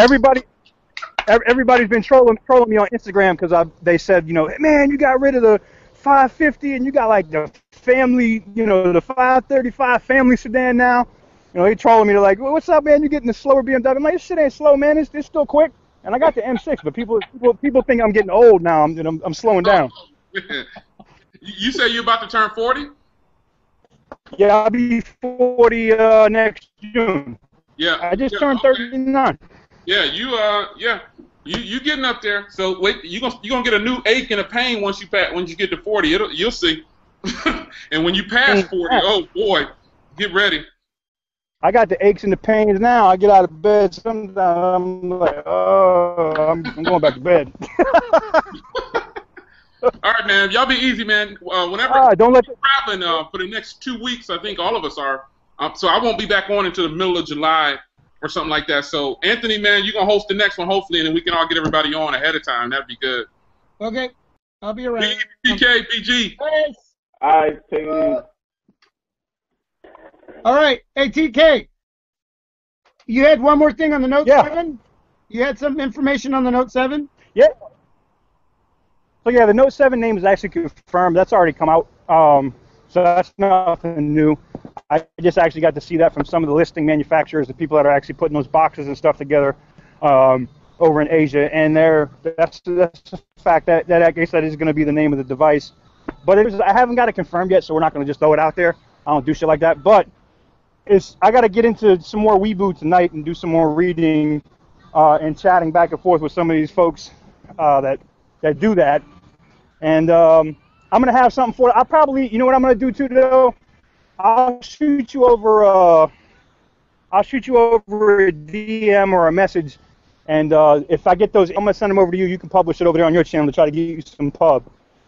Everybody's been trolling me on Instagram because they said, hey, man, you got rid of the 550 and you got like the family, the 535 family sedan now. They trolling me. They're like, well, what's up, man? You getting the slower BMW? I'm like, this shit ain't slow, man. It's still quick. And I got the M6, but people think I'm getting old now. I'm slowing down. You say you're about to turn 40? Yeah, I'll be 40 next June. Yeah. I just turned 39. Yeah, you getting up there. So wait, you gonna get a new ache and a pain once you get to 40. You'll see. And when you pass 40, oh boy, get ready. I got the aches and the pains now. I get out of bed sometimes. I'm like, oh, I'm going back to bed. All right, man. Y'all be easy, man. Whenever don't let traveling for the next 2 weeks, I think all of us are. So I won't be back on until the middle of July or something like that. So Anthony, man, you're gonna host the next one hopefully, and then we can all get everybody on ahead of time. That'd be good. Okay, I'll be around. PK, BG. Thanks. All right, take it easy. All right. Hey, TK, you had one more thing on the Note 7? You had some information on the Note 7? Yeah. So, yeah, the Note 7 name is actually confirmed. That's already come out. So that's nothing new. I just actually got to see that from some of the listing manufacturers, the people that are actually putting those boxes and stuff together over in Asia. And that's the fact that I guess that is going to be the name of the device. But I haven't got it confirmed yet, so we're not going to just throw it out there. I don't do shit like that. But I got to get into some more Weeboo tonight and do some more reading and chatting back and forth with some of these folks that do that. And I'm going to have something for it. I'll probably, you know what I'm going to do too, though? I'll shoot you over a DM or a message. And if I get those, I'm going to send them over to you. You can publish it over there on your channel to try to get you some pub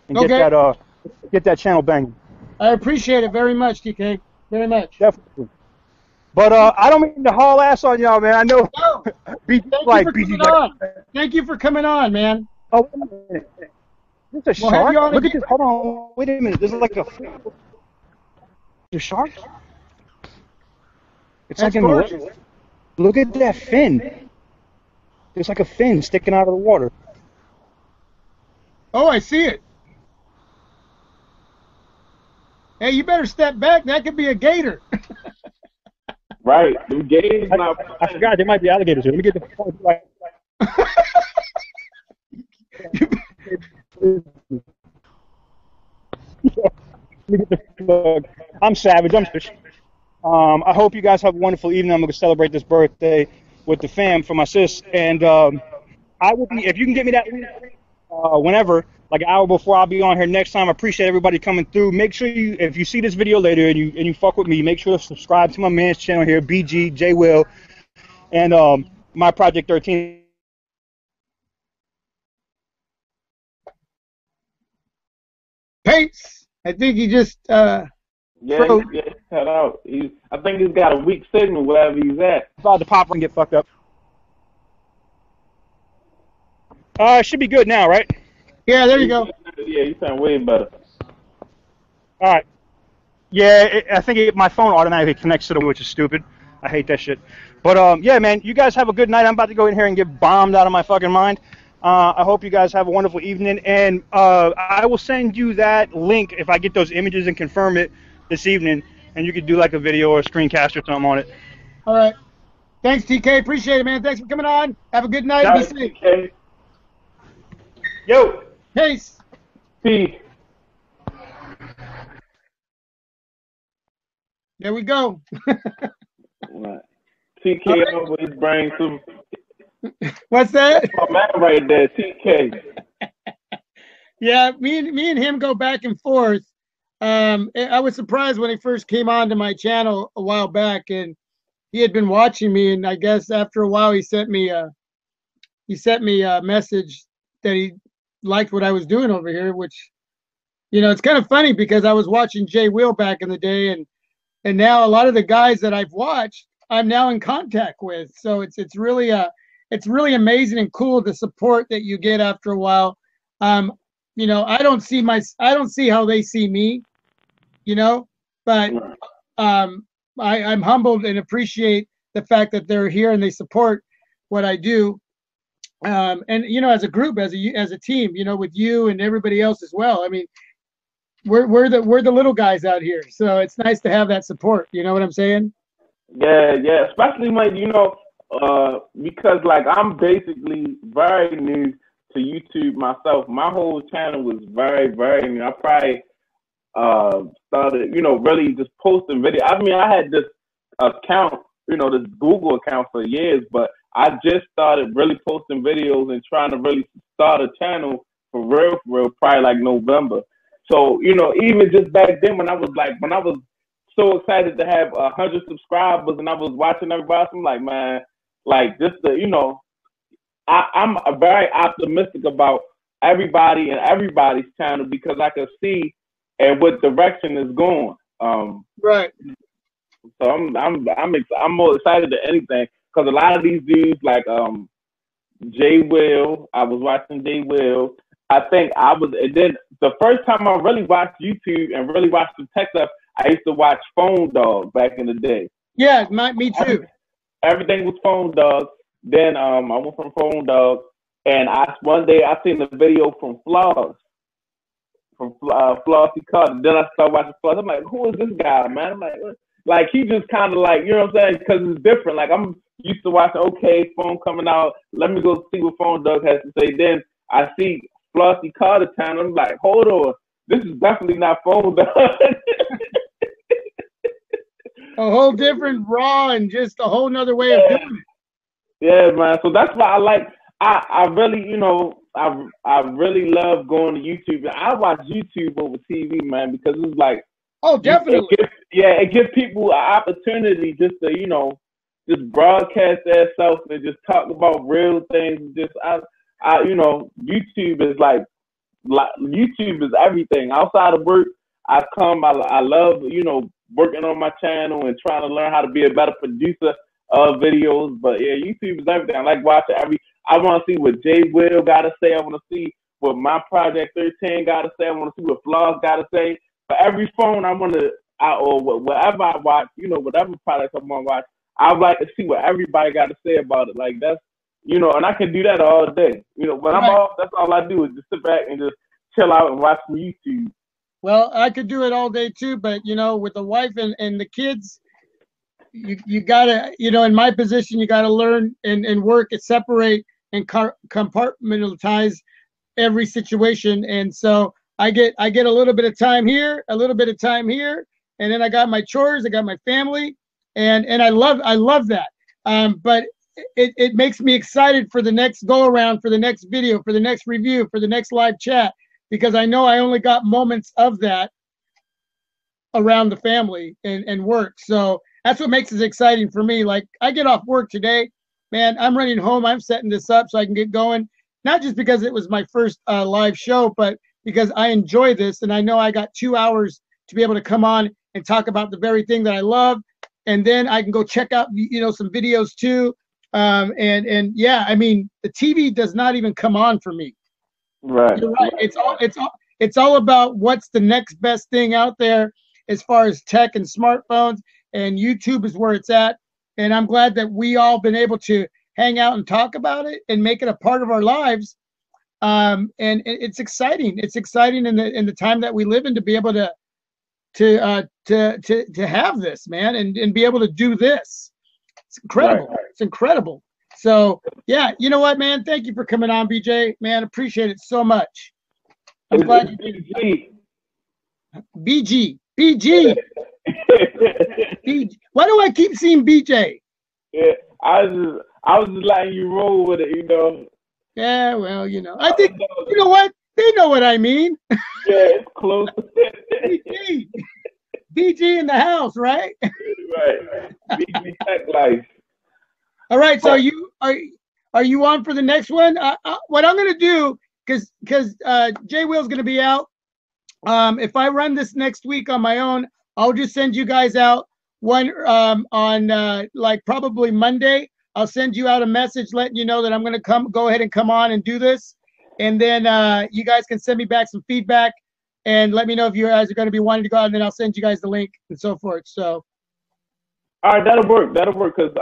and get that channel banging. I appreciate it very much, TK. Very much. Definitely. But I don't mean to haul ass on y'all, man. I know. No. Thank you for coming on, man. Oh, wait a minute. Is this a shark? Look at this. Hold on. Wait a minute. This is like a shark? It's like in the water. Look at that fin. There's like a fin sticking out of the water. Oh, I see it. Hey, you better step back. That could be a gator. Right. The gators now. I forgot there might be alligators here. Let me get the phone. I'm savage. I hope you guys have a wonderful evening. I'm going to celebrate this birthday with the fam for my sis. And I will be, if you can get me that whenever, like an hour before I'll be on here next time. I appreciate everybody coming through. Make sure if you see this video later and you fuck with me, make sure to subscribe to my man's channel here, BG, J Will, and my Project 13. Pace. I think he just cut out. I think he's got a weak signal wherever he's at. About to pop and get fucked up. It should be good now, right? Yeah, there you go. Yeah, you sound way better. All right. Yeah, I think my phone automatically connects to them, which is stupid. I hate that shit. But yeah, man, you guys have a good night. I'm about to go in here and get bombed out of my fucking mind. I hope you guys have a wonderful evening, and I will send you that link if I get those images and confirm it this evening, and you could do like a video or a screencast or something on it. All right. Thanks, TK. Appreciate it, man. Thanks for coming on. Have a good night. Be safe. TK. Yo. Peace. Peace. There we go. Right. TK always brings some. What's that? That's my man right there, TK. Yeah, me and him go back and forth. I was surprised when he first came onto my channel a while back, and he had been watching me, and I guess after a while he sent me a message that he liked what I was doing over here, which You know, it's kind of funny because I was watching Jay Will back in the day, and now a lot of the guys that I've watched, I'm now in contact with. So it's really amazing and cool the support that you get after a while. You know, I don't see how they see me, you know, but I'm humbled and appreciate the fact that they're here and they support what I do. And you know, as a group, as a team, you know, with you and everybody else as well. I mean, we're the little guys out here, so it's nice to have that support. You know what I'm saying? Yeah, yeah. Especially when, you know, because like I'm basically very new to YouTube myself. My whole channel was very, very new. I probably started, you know, really just posting video. I mean, I had this account, you know, this Google account for years, but I just started really posting videos and trying to really start a channel for real, probably like November. So, you know, even just back then when I was so excited to have 100 subscribers and I was watching everybody, I'm like, man, like just the, you know, I'm very optimistic about everybody and everybody's channel because I can see and what direction is going. Right. So I'm more excited than anything because a lot of these dudes like Jay Will, I was watching Jay Will. I think and then the first time I really watched YouTube and really watched the tech stuff, I used to watch Phone Dog back in the day. Yeah, me too. Everything was Phone Dog. Then I went from Phone Dog, and one day I seen the video from Flossie Carter. Then I started watching Floss. I'm like, who is this guy, man? I'm like he just kind of like, you know what I'm saying? Because it's different. Like I'm used to watching, okay, phone coming out. Let me go see what Phone Dog has to say. Then I see Flossie Carter channel. I'm like, hold on, this is definitely not Phone Dog. A whole different raw and just a whole nother way of doing it. Yeah, man. So that's why I really, you know, I really love going to YouTube. I watch YouTube over TV, man, because it's like, oh, definitely. It gives people an opportunity just to, you know, just broadcast their self and just talk about real things. Just I you know, YouTube is like YouTube is everything. Outside of work, I love, you know, working on my channel and trying to learn how to be a better producer of videos. But yeah, YouTube is everything. I like watching I want to see what Jay Will got to say. I want to see what my Project 13 got to say. I want to see what Floss got to say. For every phone or whatever I watch, you know, whatever product I want to watch, I would like to see what everybody got to say about it. Like that's, you know, and I can do that all day. You know, when I'm off, that's all I do is just sit back and just chill out and watch some YouTube. Well, I could do it all day too, but you know, with the wife and the kids, you gotta, you know, in my position, you gotta learn and work and separate and compartmentalize every situation. And so I get a little bit of time here, a little bit of time here, and then I got my chores, I got my family, and I love that. But it makes me excited for the next go around, for the next video, for the next review, for the next live chat, because I know I only got moments of that around the family and work. So that's what makes it exciting for me. Like I get off work today, man, I'm running home. I'm setting this up so I can get going. Not just because it was my first live show, but because I enjoy this. And I know I got 2 hours to be able to come on and talk about the very thing that I love. And then I can go check out, you know, some videos too. And yeah, I mean, the TV does not even come on for me. Right. You're right. It's all about what's the next best thing out there as far as tech and smartphones, and YouTube is where it's at. And I'm glad that we all been able to hang out and talk about it and make it a part of our lives. And it's exciting. It's exciting in the time that we live in to be able to have this, man, and be able to do this. It's incredible. Right. It's incredible. So yeah, you know what, man? Thank you for coming on, BJ. Man, appreciate it so much. I'm glad you did it. BG. BG. Why do I keep seeing BJ? Yeah, I was just letting you roll with it, you know. Yeah, well, you know, I think you know what? They know what I mean. Yeah, it's close. BG in the house, right? Right. BG TechLife. All right, so are you on for the next one? What I'm gonna do, because Jay Will's gonna be out, If I run this next week on my own, I'll just send you guys out one on like probably Monday. I'll send you out a message letting you know that I'm going to go ahead and come on and do this. And then you guys can send me back some feedback and let me know if you guys are going to be wanting to go out, and then I'll send you guys the link and so forth. So, all right, that'll work. That'll work because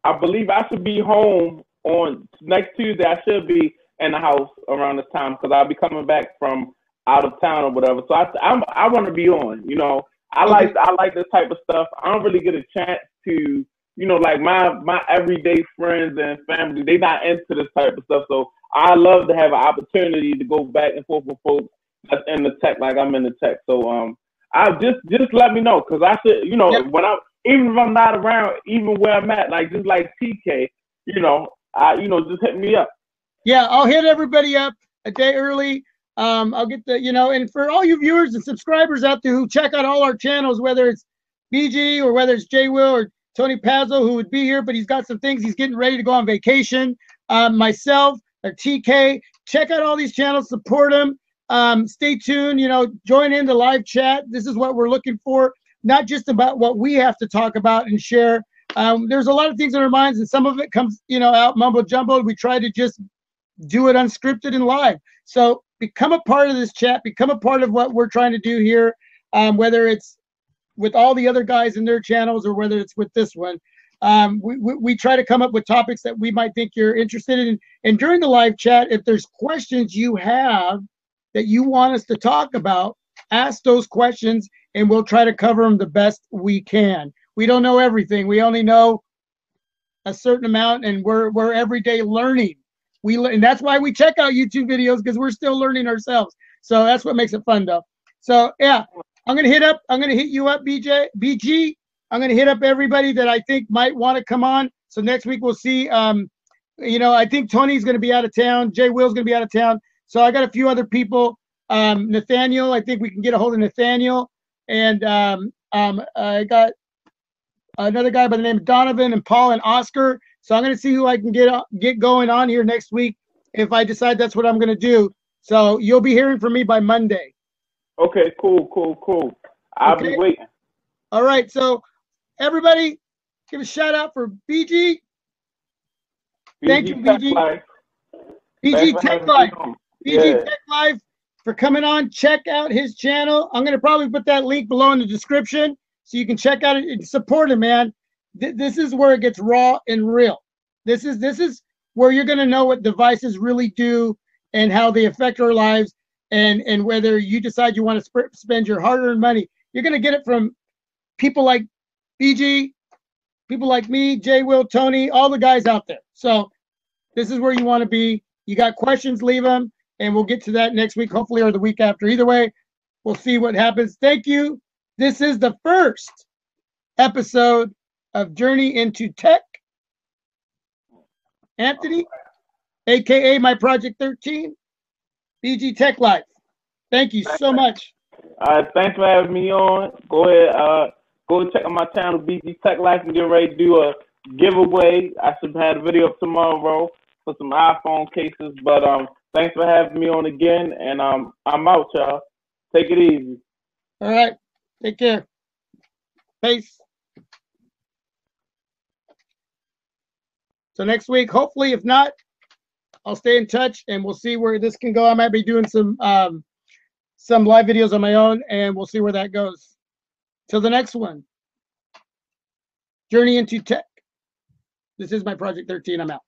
I believe I should be home on next Tuesday. I should be in the house around this time because I'll be coming back from out of town or whatever. So I want to be on. You know, I like this type of stuff. I don't really get a chance to, you know, like my everyday friends and family, they not into this type of stuff. So I love to have an opportunity to go back and forth with folks that's in the tech, like I'm in the tech. So I just let me know because I should, you know, when even if I'm not around, even where I'm at, like just like TK, you know, just hit me up. Yeah, I'll hit everybody up a day early. I'll get the, you know, and for all you viewers and subscribers out there who check out all our channels, whether it's BG or whether it's J Will or Tony Pazzo, who would be here, but he's got some things, he's getting ready to go on vacation. Myself or TK, check out all these channels, support them. Stay tuned, you know, join in the live chat. This is what we're looking for, not just about what we have to talk about and share. There's a lot of things in our minds, and some of it comes, you know, out mumbo jumbo. We try to just do it unscripted and live. So become a part of this chat, become a part of what we're trying to do here, whether it's with all the other guys in their channels or whether it's with this one. We try to come up with topics that we might think you're interested in. And during the live chat, if there's questions you have that you want us to talk about, ask those questions and we'll try to cover them the best we can. We don't know everything. We only know a certain amount, and we're every day learning. And that's why we check out YouTube videos, because we're still learning ourselves. So that's what makes it fun, though. So yeah, I'm gonna hit you up, BG. I'm gonna hit up everybody that I think might want to come on. So next week we'll see. You know, I think Tony's gonna be out of town. Jay Will's gonna be out of town. So I got a few other people. Nathaniel, I think we can get a hold of Nathaniel, and I got another guy by the name of Donovan and Paul and Oscar. So I'm going to see who I can get going on here next week if I decide that's what I'm going to do. So you'll be hearing from me by Monday. Okay, cool. I'll be waiting. All right. So everybody, give a shout out for BG. Thank you, BG. BG TechLife. BG TechLife for coming on. Check out his channel. I'm going to probably put that link below in the description so you can check out it and support him, man. This is where it gets raw and real. This is where you're going to know what devices really do and how they affect our lives, and whether you decide you want to spend your hard-earned money. You're going to get it from people like BG, people like me, Jay Will, Tony, all the guys out there. So this is where you want to be. You got questions, leave them, and we'll get to that next week, hopefully, or the week after. Either way, we'll see what happens. Thank you. This is the first episode of JRNY.N2Tech. Anthony, aka my Project 13, BG TechLife. Thank you so much. Thanks for having me on. Go ahead, go check out my channel, BG TechLife, and get ready to do a giveaway. I should have a video up tomorrow for some iPhone cases. But thanks for having me on again, and I'm out, y'all. Take it easy. All right. Take care. Peace. So next week, hopefully, if not, I'll stay in touch and we'll see where this can go. I might be doing some live videos on my own, and we'll see where that goes. Till the next one, JRNY.N2Tech. This is my Project 13. I'm out.